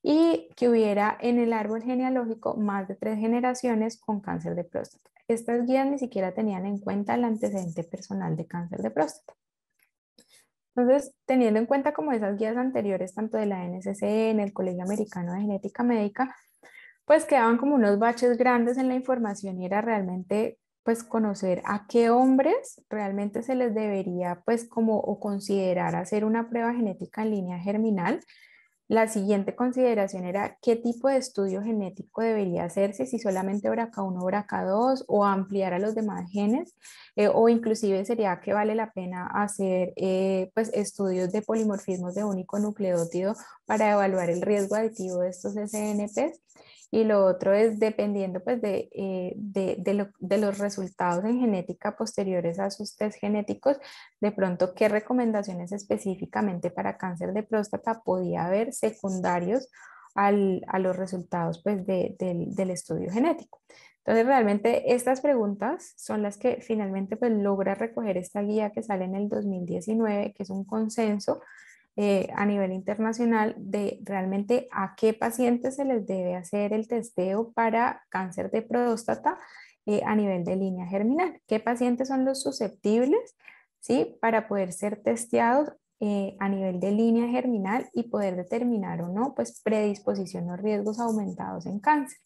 y que hubiera en el árbol genealógico más de 3 generaciones con cáncer de próstata. Estas guías ni siquiera tenían en cuenta el antecedente personal de cáncer de próstata. Entonces, teniendo en cuenta como esas guías anteriores, tanto de la NSC, en el Colegio Americano de Genética Médica, pues quedaban como unos baches grandes en la información y era realmente pues conocer a qué hombres realmente se les debería pues como o considerar hacer una prueba genética en línea germinal. La siguiente consideración era qué tipo de estudio genético debería hacerse, si solamente BRCA1 o BRCA2 o ampliar a los demás genes, o inclusive sería que vale la pena hacer pues estudios de polimorfismos de único nucleótido para evaluar el riesgo aditivo de estos SNPs. Y lo otro es dependiendo pues de los resultados en genética posteriores a sus test genéticos, de pronto qué recomendaciones específicamente para cáncer de próstata podía haber secundarios a los resultados pues, del estudio genético. Entonces, realmente estas preguntas son las que finalmente pues, logra recoger esta guía que sale en el 2019, que es un consenso a nivel internacional de realmente a qué pacientes se les debe hacer el testeo para cáncer de próstata a nivel de línea germinal. ¿Qué pacientes son los susceptibles, ¿sí? Para poder ser testeados a nivel de línea germinal y poder determinar o no, pues predisposición o riesgos aumentados en cáncer.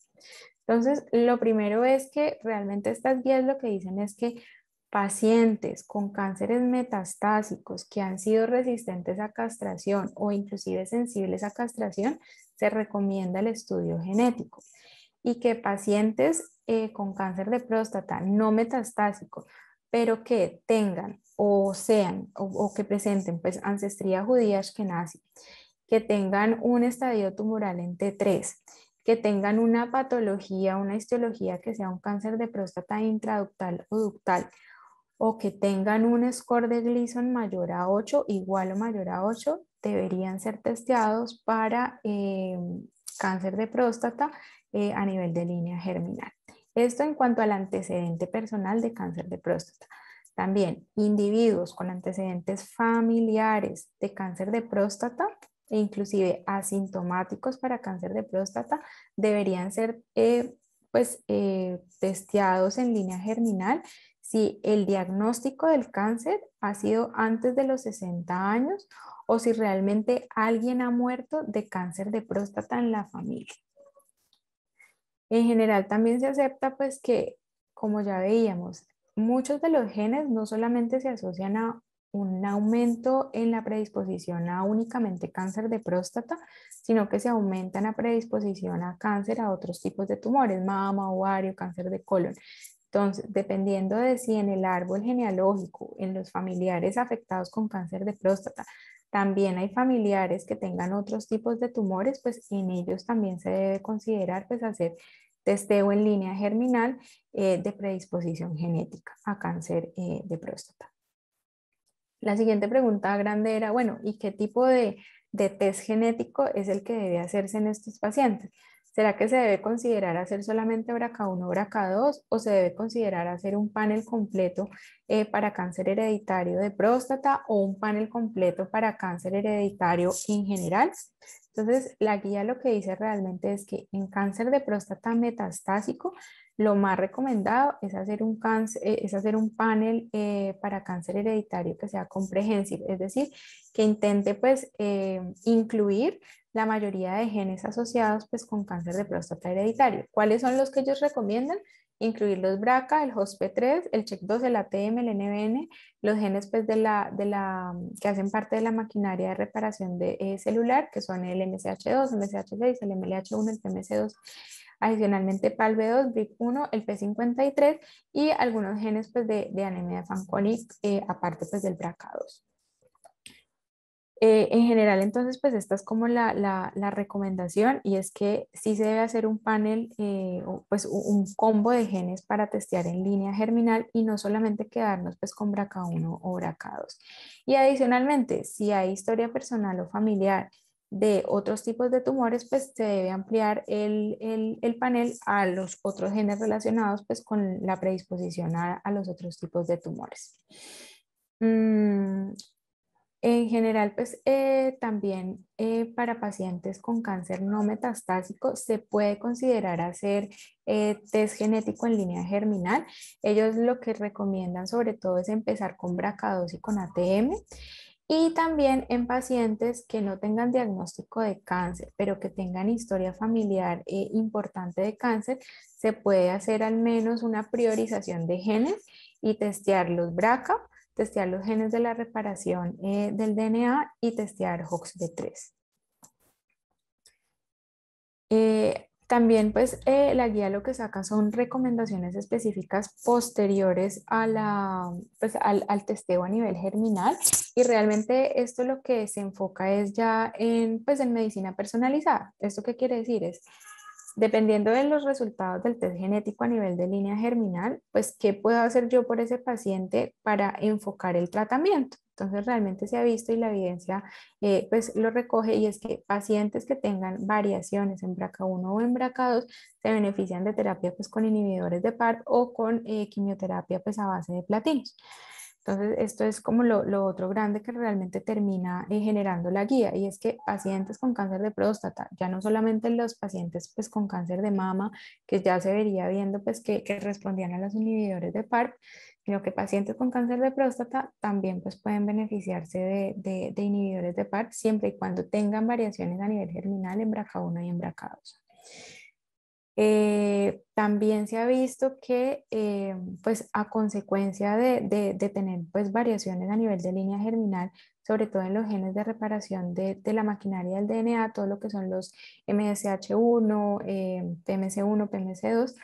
Entonces, lo primero es que realmente estas guías lo que dicen es que pacientes con cánceres metastásicos que han sido resistentes a castración o inclusive sensibles a castración, se recomienda el estudio genético. Y que pacientes con cáncer de próstata no metastásico, pero que tengan o sean o que presenten pues ancestría judía ashkenazi, que tengan un estadio tumoral en T3, que tengan una patología, una histología que sea un cáncer de próstata intraductal o ductal, o que tengan un score de Gleason mayor a 8, igual o mayor a 8, deberían ser testeados para cáncer de próstata a nivel de línea germinal. Esto en cuanto al antecedente personal de cáncer de próstata. También individuos con antecedentes familiares de cáncer de próstata e inclusive asintomáticos para cáncer de próstata deberían ser testeados en línea germinal si el diagnóstico del cáncer ha sido antes de los 60 años o si realmente alguien ha muerto de cáncer de próstata en la familia. En general también se acepta pues que, como ya veíamos, muchos de los genes no solamente se asocian a un aumento en la predisposición a únicamente cáncer de próstata, sino que se aumentan a predisposición a cáncer a otros tipos de tumores, mama, ovario, cáncer de colon. Entonces, dependiendo de si en el árbol genealógico, en los familiares afectados con cáncer de próstata, también hay familiares que tengan otros tipos de tumores, pues en ellos también se debe considerar pues hacer testeo en línea germinal de predisposición genética a cáncer de próstata. La siguiente pregunta grande era, bueno, ¿y qué tipo de test genético es el que debe hacerse en estos pacientes? ¿Será que se debe considerar hacer solamente BRCA1 o BRCA2 o se debe considerar hacer un panel completo para cáncer hereditario de próstata o un panel completo para cáncer hereditario en general? Entonces, la guía lo que dice realmente es que en cáncer de próstata metastásico, lo más recomendado es hacer es hacer un panel para cáncer hereditario que sea comprehensive, es decir, que intente pues incluir la mayoría de genes asociados pues con cáncer de próstata hereditario. ¿Cuáles son los que ellos recomiendan? Incluir los BRCA, el HOSP3, el CHEK2, el ATM, el NBN, los genes pues, que hacen parte de la maquinaria de reparación celular, que son el MCH2, MCH6, el MLH1, el PMC2, adicionalmente PALB2, BRIC1, el P53 y algunos genes pues, de anemia de Fanconi, aparte pues, del BRCA2. En general, entonces, pues esta es como la recomendación y es que sí se debe hacer un panel, o, pues un combo de genes para testear en línea germinal y no solamente quedarnos pues con BRCA1 o BRCA2. Y adicionalmente, si hay historia personal o familiar de otros tipos de tumores, pues se debe ampliar el panel a los otros genes relacionados pues con la predisposición a los otros tipos de tumores. En general, pues también para pacientes con cáncer no metastásico se puede considerar hacer test genético en línea germinal. Ellos lo que recomiendan sobre todo es empezar con BRCA2 y con ATM. Y también en pacientes que no tengan diagnóstico de cáncer, pero que tengan historia familiar importante de cáncer, se puede hacer al menos una priorización de genes y testear los BRCA, testear los genes de la reparación del DNA y testear HOXB3. También pues la guía lo que saca son recomendaciones específicas posteriores a pues, al testeo a nivel germinal y realmente esto lo que se enfoca es ya pues, en medicina personalizada. ¿Esto qué quiere decir? Es dependiendo de los resultados del test genético a nivel de línea germinal, pues, ¿qué puedo hacer yo por ese paciente para enfocar el tratamiento? Entonces, realmente se ha visto y la evidencia pues lo recoge y es que pacientes que tengan variaciones en BRCA1 o en BRCA2 se benefician de terapia pues con inhibidores de PARP o con quimioterapia pues a base de platinos. Entonces, esto es como lo otro grande que realmente termina generando la guía y es que pacientes con cáncer de próstata, ya no solamente los pacientes pues con cáncer de mama, que ya se vería viendo pues que respondían a los inhibidores de PARP, sino que pacientes con cáncer de próstata también pues pueden beneficiarse de inhibidores de PARP siempre y cuando tengan variaciones a nivel germinal en BRCA1 y en BRCA2. También se ha visto que pues a consecuencia de tener pues variaciones a nivel de línea germinal, sobre todo en los genes de reparación de la maquinaria del DNA, todo lo que son los MSH1, PMC1, PMC2,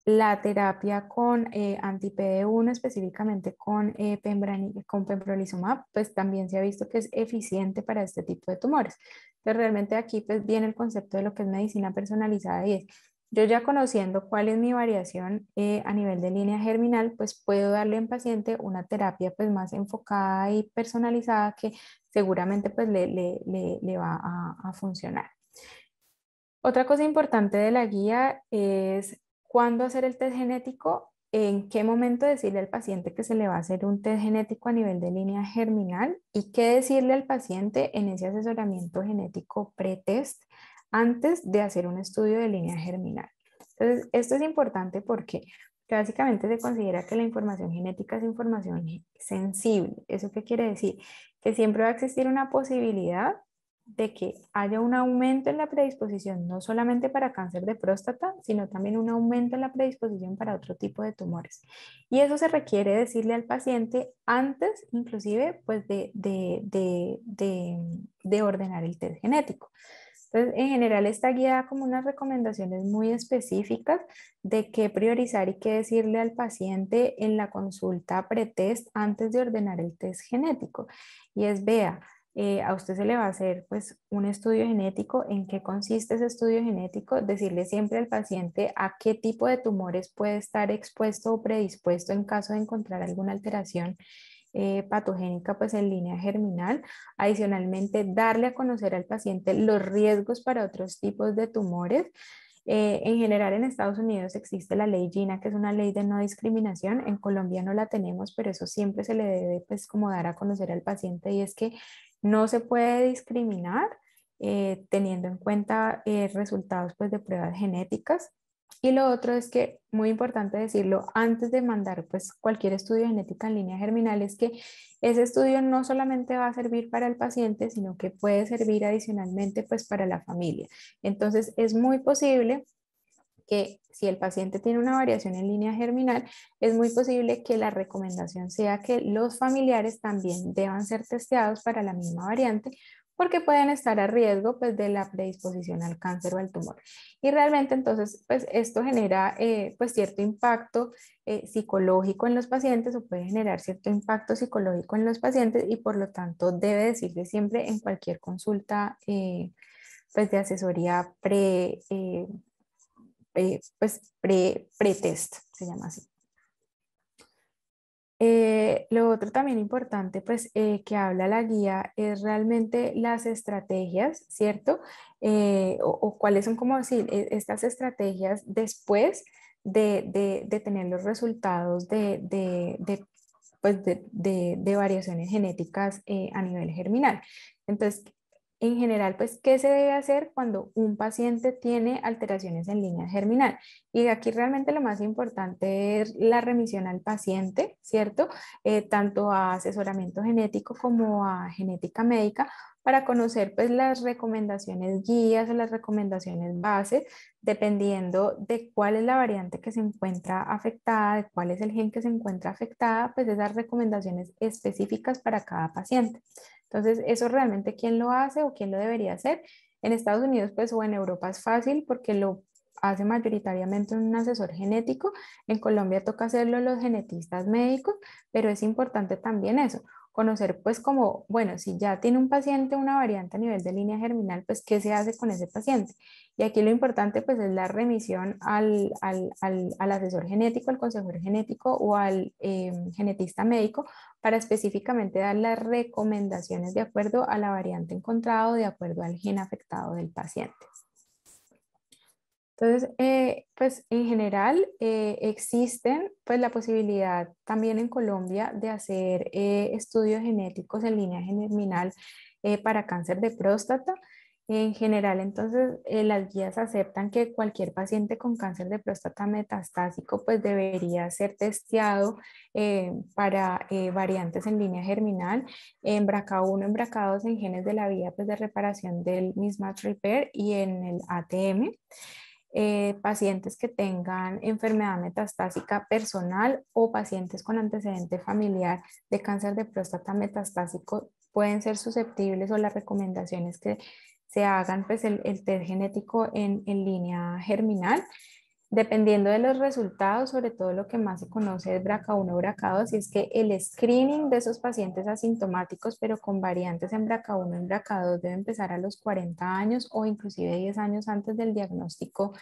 la terapia con anti-PD1, específicamente con pembrolizumab, pues también se ha visto que es eficiente para este tipo de tumores. Entonces, realmente aquí pues viene el concepto de lo que es medicina personalizada y es, yo ya conociendo cuál es mi variación a nivel de línea germinal, pues puedo darle al paciente una terapia pues más enfocada y personalizada que seguramente pues le va a funcionar. Otra cosa importante de la guía es cuándo hacer el test genético, en qué momento decirle al paciente que se le va a hacer un test genético a nivel de línea germinal y qué decirle al paciente en ese asesoramiento genético pretest antes de hacer un estudio de línea germinal. Entonces, esto es importante porque básicamente se considera que la información genética es información sensible. ¿Eso qué quiere decir? Que siempre va a existir una posibilidad de que haya un aumento en la predisposición, no solamente para cáncer de próstata, sino también un aumento en la predisposición para otro tipo de tumores. Y eso se requiere decirle al paciente antes, inclusive, pues de ordenar el test genético. Entonces, en general, esta guía da como unas recomendaciones muy específicas de qué priorizar y qué decirle al paciente en la consulta pretest antes de ordenar el test genético. Y es, vea, a usted se le va a hacer pues un estudio genético, en qué consiste ese estudio genético, decirle siempre al paciente a qué tipo de tumores puede estar expuesto o predispuesto en caso de encontrar alguna alteración patogénica pues en línea germinal. Adicionalmente, darle a conocer al paciente los riesgos para otros tipos de tumores. En general en Estados Unidos existe la ley GINA, que es una ley de no discriminación. En Colombia no la tenemos, pero eso siempre se le debe pues como dar a conocer al paciente y es que no se puede discriminar teniendo en cuenta resultados pues, de pruebas genéticas. Y lo otro es que, muy importante decirlo, antes de mandar pues, cualquier estudio de genética en línea germinal, es que ese estudio no solamente va a servir para el paciente, sino que puede servir adicionalmente pues, para la familia. Entonces, es muy posible que si el paciente tiene una variación en línea germinal, es muy posible que la recomendación sea que los familiares también deban ser testeados para la misma variante, porque pueden estar a riesgo pues, de la predisposición al cáncer o al tumor. Y realmente entonces pues, esto genera pues, cierto impacto psicológico en los pacientes o puede generar cierto impacto psicológico en los pacientes y por lo tanto debe decirse siempre en cualquier consulta pues, de asesoría pre-test, se llama así. Lo otro también importante, pues, que habla la guía es realmente las estrategias, ¿cierto? O cuáles son como decir, estas estrategias después de tener los resultados de variaciones genéticas a nivel germinal. Entonces, en general, pues, ¿qué se debe hacer cuando un paciente tiene alteraciones en línea germinal? Y aquí realmente lo más importante es la remisión al paciente, ¿cierto? Tanto a asesoramiento genético como a genética médica para conocer pues las recomendaciones guías o las recomendaciones base, dependiendo de cuál es la variante que se encuentra afectada, de cuál es el gen que se encuentra afectada, pues esas recomendaciones específicas para cada paciente. Entonces, eso realmente quién lo hace o quién lo debería hacer. En Estados Unidos, pues, o en Europa es fácil porque lo hace mayoritariamente un asesor genético. En Colombia toca hacerlo los genetistas médicos, pero es importante también eso, conocer pues como, bueno, si ya tiene un paciente una variante a nivel de línea germinal, pues qué se hace con ese paciente. Y aquí lo importante pues es la remisión al asesor genético, al consejero genético o al genetista médico para específicamente dar las recomendaciones de acuerdo a la variante encontrada o de acuerdo al gen afectado del paciente. Entonces, pues en general existen pues la posibilidad también en Colombia de hacer estudios genéticos en línea germinal para cáncer de próstata. En general, entonces, las guías aceptan que cualquier paciente con cáncer de próstata metastásico pues debería ser testeado para variantes en línea germinal, en BRCA1, en BRCA2, en genes de la vía pues, de reparación del mismatch repair y en el ATM. Pacientes que tengan enfermedad metastásica personal o pacientes con antecedente familiar de cáncer de próstata metastásico pueden ser susceptibles o las recomendaciones que se hagan pues el test genético en línea germinal. Dependiendo de los resultados, sobre todo lo que más se conoce es BRCA1 o BRCA2, y es que el screening de esos pacientes asintomáticos, pero con variantes en BRCA1 y en BRCA2, debe empezar a los 40 años o inclusive 10 años antes del diagnóstico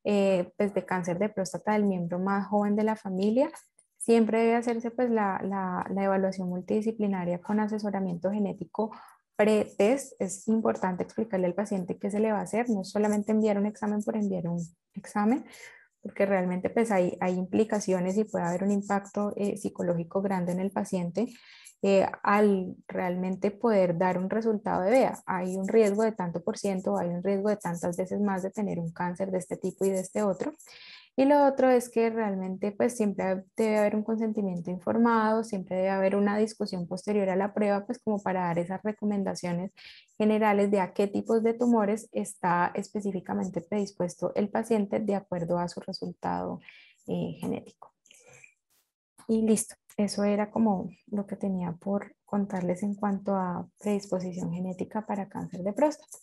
pues de cáncer de próstata del miembro más joven de la familia. Siempre debe hacerse pues la evaluación multidisciplinaria con asesoramiento genético pre-test. Es importante explicarle al paciente qué se le va a hacer, no solamente enviar un examen por enviar un examen, porque realmente pues hay implicaciones y puede haber un impacto psicológico grande en el paciente al realmente poder dar un resultado de vea. Hay un riesgo de tanto por ciento, hay un riesgo de tantas veces más de tener un cáncer de este tipo y de este otro. Y lo otro es que realmente pues siempre debe haber un consentimiento informado, siempre debe haber una discusión posterior a la prueba, pues como para dar esas recomendaciones generales de a qué tipos de tumores está específicamente predispuesto el paciente de acuerdo a su resultado genético. Y listo, eso era como lo que tenía por contarles en cuanto a predisposición genética para cáncer de próstata.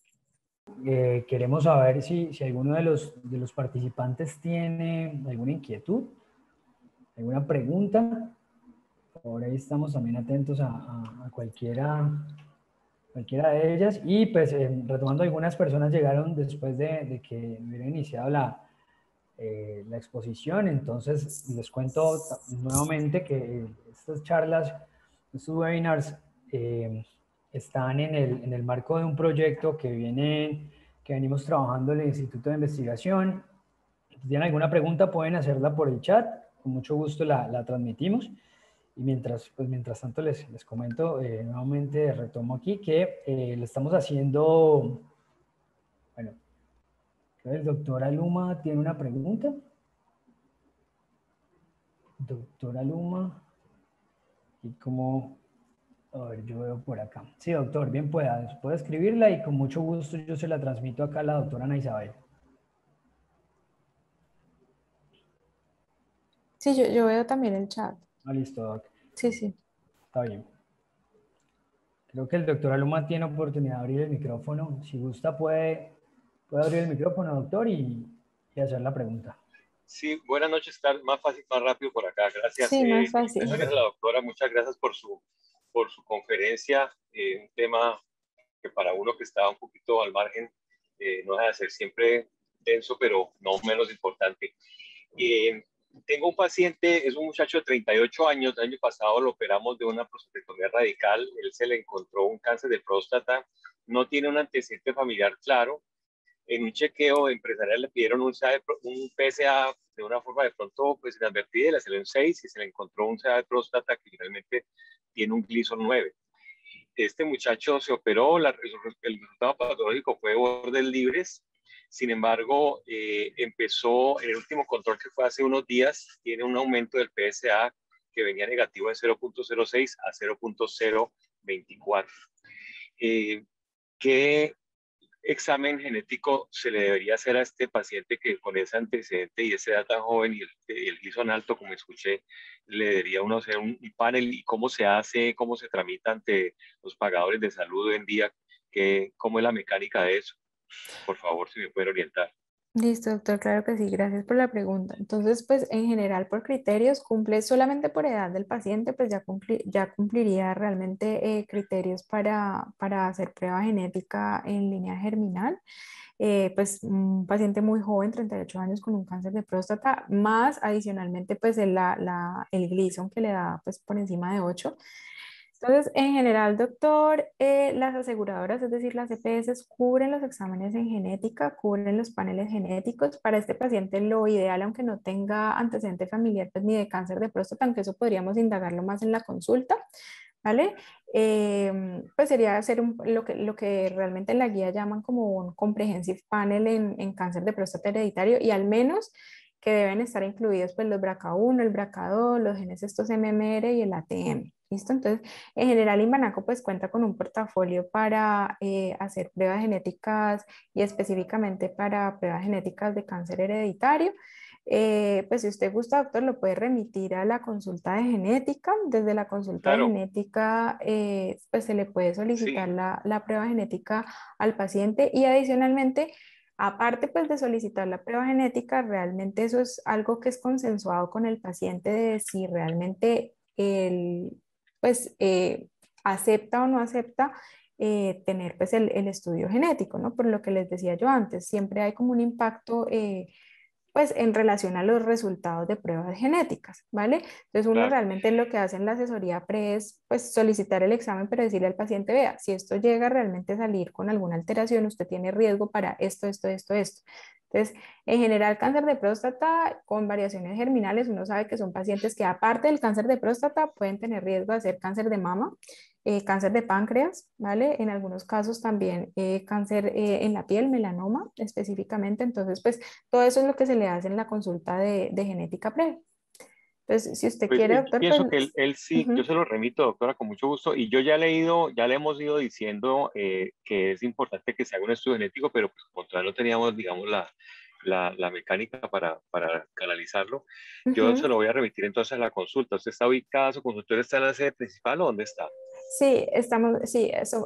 Queremos saber si alguno de los participantes tiene alguna inquietud, alguna pregunta. Por ahí estamos también atentos a cualquiera de ellas. Y pues retomando, algunas personas llegaron después de que hubiera iniciado la exposición. Entonces les cuento nuevamente que estas charlas, estos webinars están en el marco de un proyecto que venimos trabajando en el Instituto de Investigación. Si tienen alguna pregunta pueden hacerla por el chat, con mucho gusto la transmitimos. Y mientras tanto les comento nuevamente, retomo aquí que le estamos haciendo El doctor Aluma tiene una pregunta. Doctor Aluma. Y como, a ver, yo veo por acá. Sí, doctor, bien puede escribirla y con mucho gusto yo se la transmito acá a la doctora Ana Isabel. Sí, yo veo también el chat. Ah, listo, doc. Sí, sí. Está bien. Creo que el doctor Aluma tiene oportunidad de abrir el micrófono. Si gusta, puede abrir el micrófono, doctor, y hacer la pregunta. Sí, buenas noches, claro, más fácil, más rápido por acá. Gracias. Sí, más fácil. Gracias a la doctora, muchas gracias por su conferencia. Un tema que para uno que estaba un poquito al margen no deja de ser siempre denso, pero no menos importante. Tengo un paciente, es un muchacho de 38 años, el año pasado lo operamos de una prostatectomía radical, él se le encontró un cáncer de próstata, no tiene un antecedente familiar claro. En un chequeo empresarial le pidieron un PSA de una forma de pronto pues inadvertida, le salió un 6 y se le encontró un CA de próstata que finalmente tiene un Gleason 9. Este muchacho se operó, el resultado patológico fue bordes libres. Sin embargo, empezó en el último control que fue hace unos días, tiene un aumento del PSA que venía negativo de 0.06 a 0.024. ¿Qué examen genético se le debería hacer a este paciente que con ese antecedente y esa edad tan joven y el Gleason alto, como escuché, le debería uno hacer un panel? ¿Y cómo se hace, cómo se tramita ante los pagadores de salud hoy en día? ¿Cómo es la mecánica de eso? Por favor, si me pueden orientar. Listo, doctor, claro que sí, gracias por la pregunta. Entonces, pues en general por criterios, cumple solamente por edad del paciente, pues ya cumpliría realmente criterios para hacer prueba genética en línea germinal. Pues un paciente muy joven, 38 años con un cáncer de próstata, más adicionalmente pues el Gleason que le da pues por encima de 8. Entonces, en general, doctor, las aseguradoras, es decir, las EPS, cubren los exámenes en genética, cubren los paneles genéticos. Para este paciente, lo ideal, aunque no tenga antecedente familiar pues, ni de cáncer de próstata, aunque eso podríamos indagarlo más en la consulta, ¿vale? Pues sería hacer lo que realmente en la guía llaman como un comprehensive panel en cáncer de próstata hereditario y al menos que deben estar incluidos pues los BRCA1, el BRCA2, los genes estos MMR y el ATM. ¿Listo? Entonces, en general, Imbanaco pues cuenta con un portafolio para hacer pruebas genéticas y específicamente para pruebas genéticas de cáncer hereditario. Pues si usted gusta, doctor, lo puede remitir a la consulta de genética. Desde la consulta de Claro, genética, pues se le puede solicitar sí, la prueba genética al paciente y adicionalmente, aparte pues de solicitar la prueba genética, realmente eso es algo que es consensuado con el paciente de si realmente pues acepta o no acepta tener pues el estudio genético, ¿no? Por lo que les decía yo antes, siempre hay como un impacto pues en relación a los resultados de pruebas genéticas, ¿vale? Entonces uno claro. realmente lo que hace en la asesoría pre es pues solicitar el examen, pero decirle al paciente, vea, si esto llega realmente a salir con alguna alteración, usted tiene riesgo para esto. Entonces, en general, cáncer de próstata con variaciones germinales, uno sabe que son pacientes que aparte del cáncer de próstata pueden tener riesgo de hacer cáncer de mama, cáncer de páncreas, ¿vale? En algunos casos también cáncer en la piel, melanoma específicamente. Entonces, pues todo eso es lo que se le hace en la consulta de genética previa. Entonces, si usted Pues quiere, doctor, pienso que pues... él sí, yo ujú. se lo remito, doctora, con mucho gusto. Y yo ya he leído, ya le hemos ido diciendo que es importante que se haga un estudio genético, pero pues como todavía no teníamos, digamos, la mecánica para canalizarlo, yo se Ujú. lo voy a remitir entonces a la consulta. ¿Usted está ubicada, su consultorio está en la sede principal o dónde está? Sí,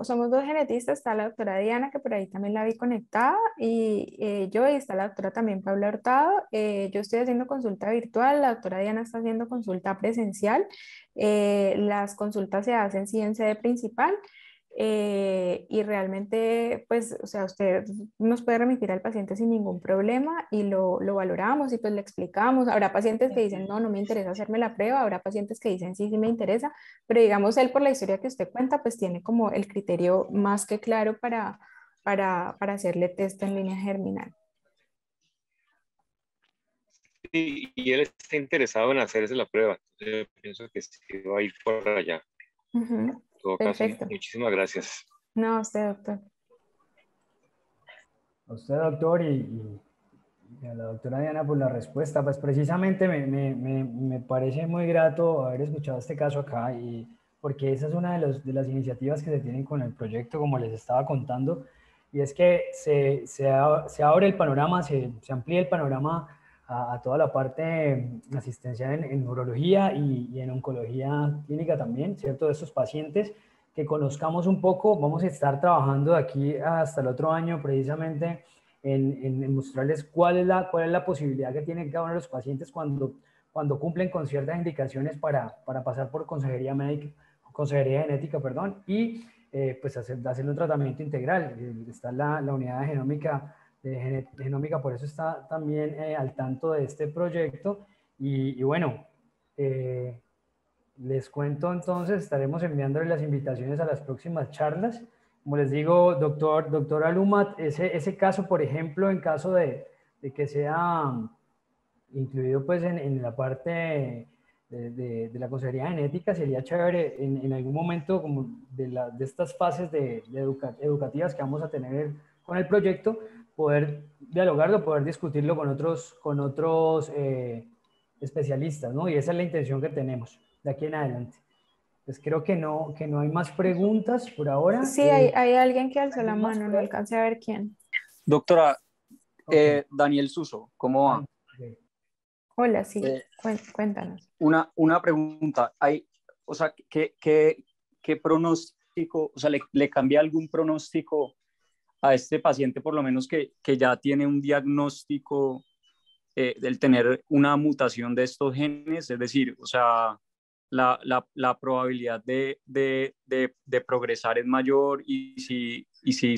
somos dos genetistas, está la doctora Diana, que por ahí también la vi conectada, y yo, y está la doctora también Paula Hurtado. Yo estoy haciendo consulta virtual, la doctora Diana está haciendo consulta presencial. Las consultas se hacen sí en sede principal. Y realmente, pues, o sea, usted nos puede remitir al paciente sin ningún problema y lo valoramos y pues le explicamos. Habrá pacientes que dicen, no, no me interesa hacerme la prueba, habrá pacientes que dicen, sí, sí me interesa, pero digamos, él por la historia que usted cuenta, pues tiene como el criterio más que claro para hacerle test en línea germinal. Y él está interesado en hacerse la prueba. Entonces, yo pienso que sí va a ir por allá. Ujú. En todo caso, Perfecto. muchísimas gracias. No, usted, doctor. A usted, doctor, y Y a la doctora Diana por la respuesta. Pues precisamente me parece muy grato haber escuchado este caso acá, y porque esa es una de las iniciativas que se tienen con el proyecto, como les estaba contando, y es que se abre el panorama, se amplía el panorama a toda la parte asistencial en neurología y en oncología clínica también, ¿cierto? De estos pacientes, que conozcamos un poco. Vamos a estar trabajando de aquí hasta el otro año precisamente en mostrarles cuál es la posibilidad que tienen cada uno de los pacientes cuando cumplen con ciertas indicaciones para pasar por consejería médica, consejería genética, perdón, y pues hacerle un tratamiento integral. Está la unidad de genómica, por eso está también al tanto de este proyecto. Y bueno, eh, les cuento entonces, estaremos enviándole las invitaciones a las próximas charlas. Como les digo, doctor Alumat, ese caso, por ejemplo, en caso de que sea incluido pues en la parte de la consejería genética, sería chévere en algún momento como de estas fases educativas que vamos a tener con el proyecto, poder dialogarlo, poder discutirlo con otros especialistas, ¿no? Y esa es la intención que tenemos de aquí en adelante. Pues creo que no hay más preguntas por ahora. Sí, hay alguien que alzó la ¿Alguien más mano, por no ahí? alcancé a ver quién. Doctora, Ok. Daniel Suso, ¿cómo Ah, va? ok. Hola, sí, Eh, cuéntanos. una pregunta, o sea, ¿qué pronóstico, o sea, le cambia algún pronóstico a este paciente, por lo menos que ya tiene un diagnóstico del tener una mutación de estos genes? Es decir, o sea, la probabilidad de progresar es mayor, y si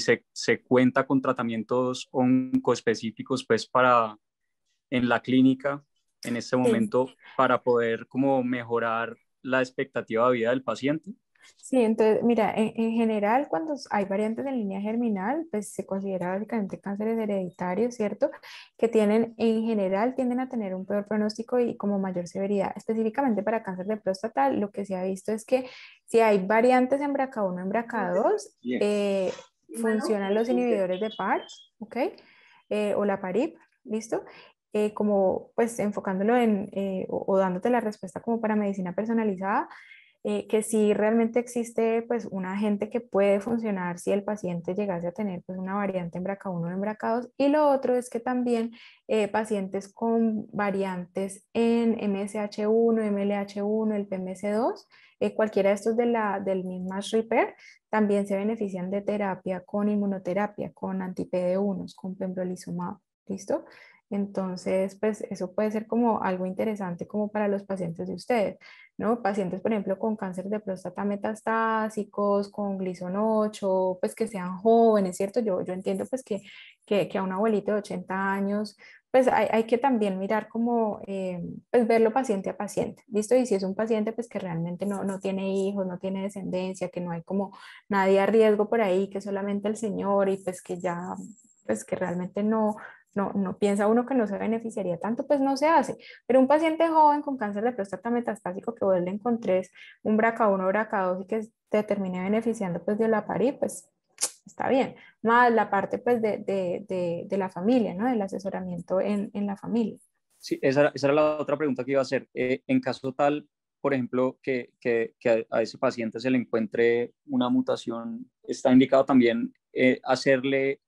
se cuenta con tratamientos oncoespecíficos, pues para en la clínica en este Sí. momento para poder como mejorar la expectativa de vida del paciente. Sí, entonces, mira, en general, cuando hay variantes en línea germinal, pues se considera básicamente cánceres hereditarios, ¿cierto? Que tienen, en general, tienden a tener un peor pronóstico y como mayor severidad. Específicamente para cáncer de próstata, lo que se ha visto es que si hay variantes en BRCA1, en BRCA2, funcionan los inhibidores de PARP, ¿ok? O la PARIP, ¿listo? Como pues enfocándolo o dándote la respuesta como para medicina personalizada, que si realmente existe pues un agente que puede funcionar si el paciente llegase a tener pues una variante en BRCA1 o en BRCA2, y lo otro es que también pacientes con variantes en MSH1, MLH1, el PMS2, cualquiera de estos del mismo repair, también se benefician de terapia con inmunoterapia, con anti-PD1, con pembrolizumab, ¿listo? Entonces, pues eso puede ser como algo interesante como para los pacientes de ustedes, ¿no? Pacientes, por ejemplo, con cáncer de próstata metastásicos, con Gleason 8, pues que sean jóvenes, ¿cierto? Yo entiendo pues que a un abuelito de 80 años, pues hay que también mirar como, pues verlo paciente a paciente, ¿listo? Y si es un paciente pues que realmente no tiene hijos, no tiene descendencia, que no hay como nadie a riesgo por ahí, que solamente el señor y pues que ya, pues que realmente no piensa uno que no se beneficiaría tanto, pues no se hace. Pero un paciente joven con cáncer de próstata metastásico que vos le encontrés un BRCA1 o BRCA2 y que te termine beneficiando pues de la PARI, pues está bien. Más la parte pues de la familia, ¿no? Del asesoramiento en la familia. Sí, esa era la otra pregunta que iba a hacer. En caso tal, por ejemplo, que a ese paciente se le encuentre una mutación, ¿está indicado también hacerle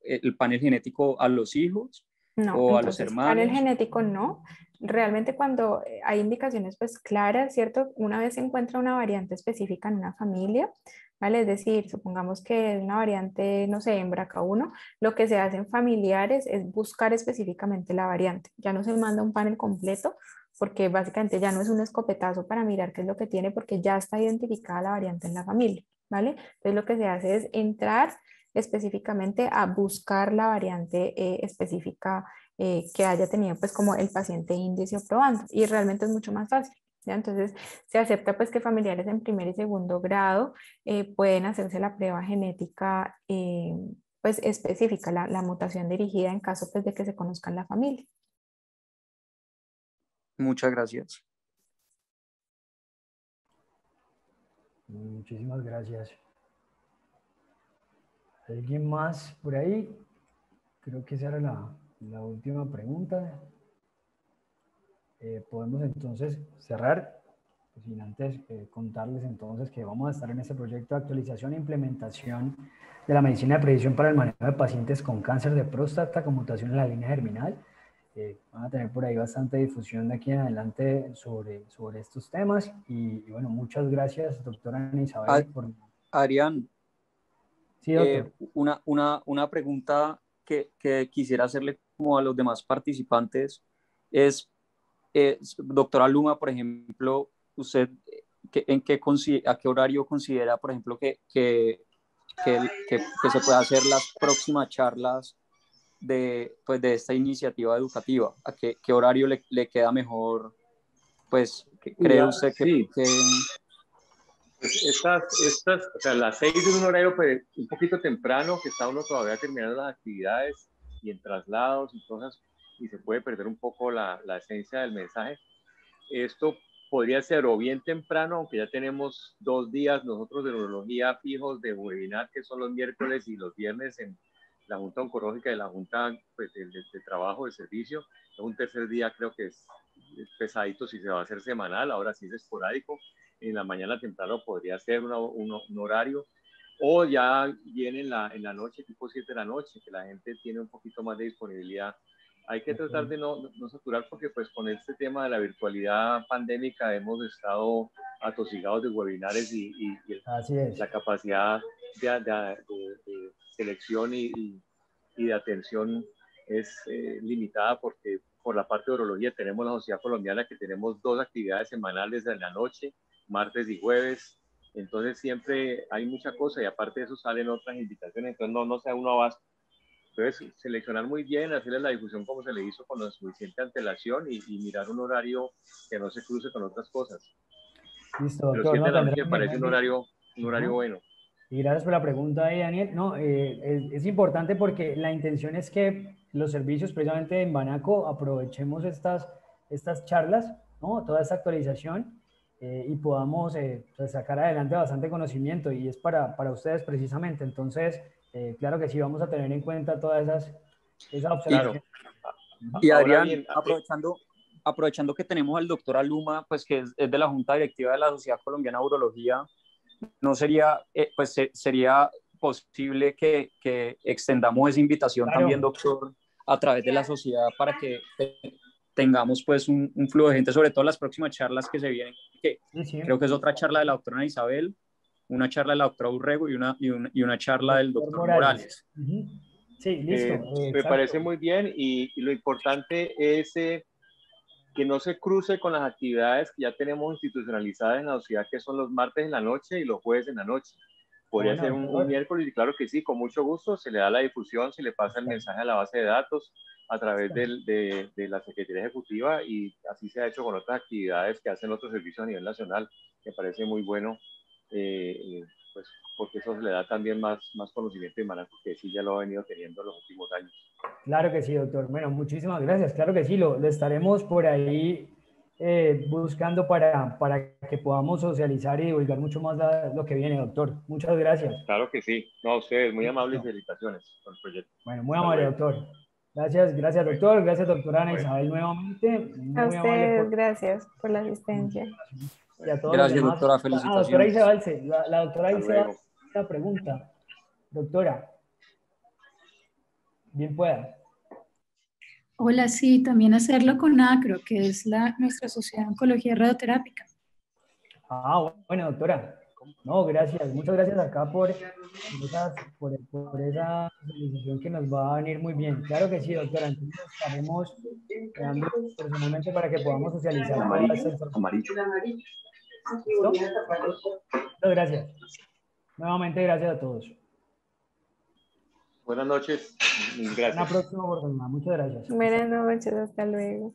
el panel genético a los hijos No, o a los entonces panel hermanos? genético no. Realmente cuando hay indicaciones pues claras, ¿cierto? Una vez se encuentra una variante específica en una familia, ¿vale? Es decir, supongamos que es una variante, no sé, en BRCA1, lo que se hace en familiares es buscar específicamente la variante. Ya no se manda un panel completo porque básicamente ya no es un escopetazo para mirar qué es lo que tiene porque ya está identificada la variante en la familia, ¿vale? Entonces lo que se hace es entrar específicamente a buscar la variante específica que haya tenido pues como el paciente índice o probando, y realmente es mucho más fácil. ¿Ya? Entonces se acepta pues que familiares en primer y segundo grado pueden hacerse la prueba genética pues específica, la mutación dirigida en caso pues de que se conozca en la familia. Muchas gracias. Muchísimas gracias. ¿Alguien más por ahí? Creo que esa era la última pregunta. Podemos entonces cerrar, sin antes contarles entonces que vamos a estar en este proyecto de actualización e implementación de la medicina de precisión para el manejo de pacientes con cáncer de próstata con mutación en la línea germinal. Van a tener por ahí bastante difusión de aquí en adelante sobre estos temas y bueno, muchas gracias, doctora Ana Isabel. Adrián, sí, doctor. Una pregunta que quisiera hacerle como a los demás participantes es, doctora Luma, por ejemplo, usted ¿a qué horario considera, por ejemplo, que se pueda hacer las próximas charlas de esta iniciativa educativa? ¿A qué horario le queda mejor? Pues, ¿cree usted que... O sea, las 6 es un horario pues, un poquito temprano, que está uno todavía terminando las actividades y en traslados y cosas, y se puede perder un poco la esencia del mensaje. Esto podría ser o bien temprano, aunque ya tenemos 2 días nosotros de neurología fijos de webinar, que son los miércoles y los viernes en la Junta Oncológica y la Junta pues, de Trabajo de Servicio. Un tercer día creo que es pesadito si se va a hacer semanal, ahora sí es esporádico. En la mañana temprano podría ser un horario, o ya viene en la noche, tipo 7 de la noche, que la gente tiene un poquito más de disponibilidad. Hay que tratar de no saturar porque pues con este tema de la virtualidad pandémica hemos estado atosigados de webinares y la capacidad de selección y de atención es limitada porque por la parte de urología tenemos la Sociedad Colombiana que tenemos 2 actividades semanales en la noche, martes y jueves, entonces siempre hay mucha cosa y aparte de eso salen otras invitaciones, entonces no se da uno abasto. Entonces, seleccionar muy bien, hacerle la difusión como se le hizo con la suficiente antelación y mirar un horario que no se cruce con otras cosas. Listo, doctor. Pero 7 de la noche me parece un horario bueno. Y gracias por la pregunta ahí, Daniel. No, es importante porque la intención es que los servicios precisamente en Banaco aprovechemos estas charlas, ¿no? Toda esta actualización y podamos pues sacar adelante bastante conocimiento y es para ustedes precisamente. Entonces, claro que sí, vamos a tener en cuenta todas esas observaciones. Claro. Y Adrián, bien, aprovechando que tenemos al doctor Aluma, pues que es de la Junta Directiva de la Sociedad Colombiana de Urología, ¿no sería, sería posible que extendamos esa invitación también, doctor, a través de la sociedad para que tengamos pues un flujo de gente, sobre todo las próximas charlas que se vienen, que creo que es otra charla de la doctora Ana Isabel, una charla de la doctora Urrego y una charla del doctor Morales. Sí, listo. Me parece muy bien y lo importante es que no se cruce con las actividades que ya tenemos institucionalizadas en la sociedad, que son los martes en la noche y los jueves en la noche. Podría ser un miércoles y claro que sí, con mucho gusto, se le da la difusión, se le pasa el mensaje a la base de datos a través de la Secretaría Ejecutiva y así se ha hecho con otras actividades que hacen otros servicios a nivel nacional. Me parece muy bueno, pues, porque eso le da también más conocimiento de Banaco, que sí ya lo ha venido teniendo en los últimos años. Claro que sí, doctor. Bueno, muchísimas gracias. Claro que sí, lo estaremos por ahí buscando para que podamos socializar y divulgar mucho más lo que viene, doctor. Muchas gracias. Claro que sí. No, a ustedes, muy amables y felicitaciones por el proyecto. Bueno, muy amable, doctor. Gracias, doctor. Gracias, doctora Ana Isabel, nuevamente. Muy a ustedes, gracias por la asistencia. Y a todos gracias, los demás. doctora, felicitaciones. Doctora Isabel, la doctora Isabel, una pregunta. Doctora, bien pueda. Hola, sí, también hacerlo con ACRO, que es nuestra Sociedad de Oncología Radioterápica. Bueno, doctora. No, gracias. Muchas gracias acá por esa felicitación que nos va a venir muy bien. Claro que sí, doctora. Entonces estaremos quedando personalmente para que podamos socializar. Amarillo. ¿Listo? Muchas gracias. Nuevamente, gracias a todos. Buenas noches. Gracias. Hasta la próxima oportunidad. Muchas gracias. Buenas noches. Hasta luego.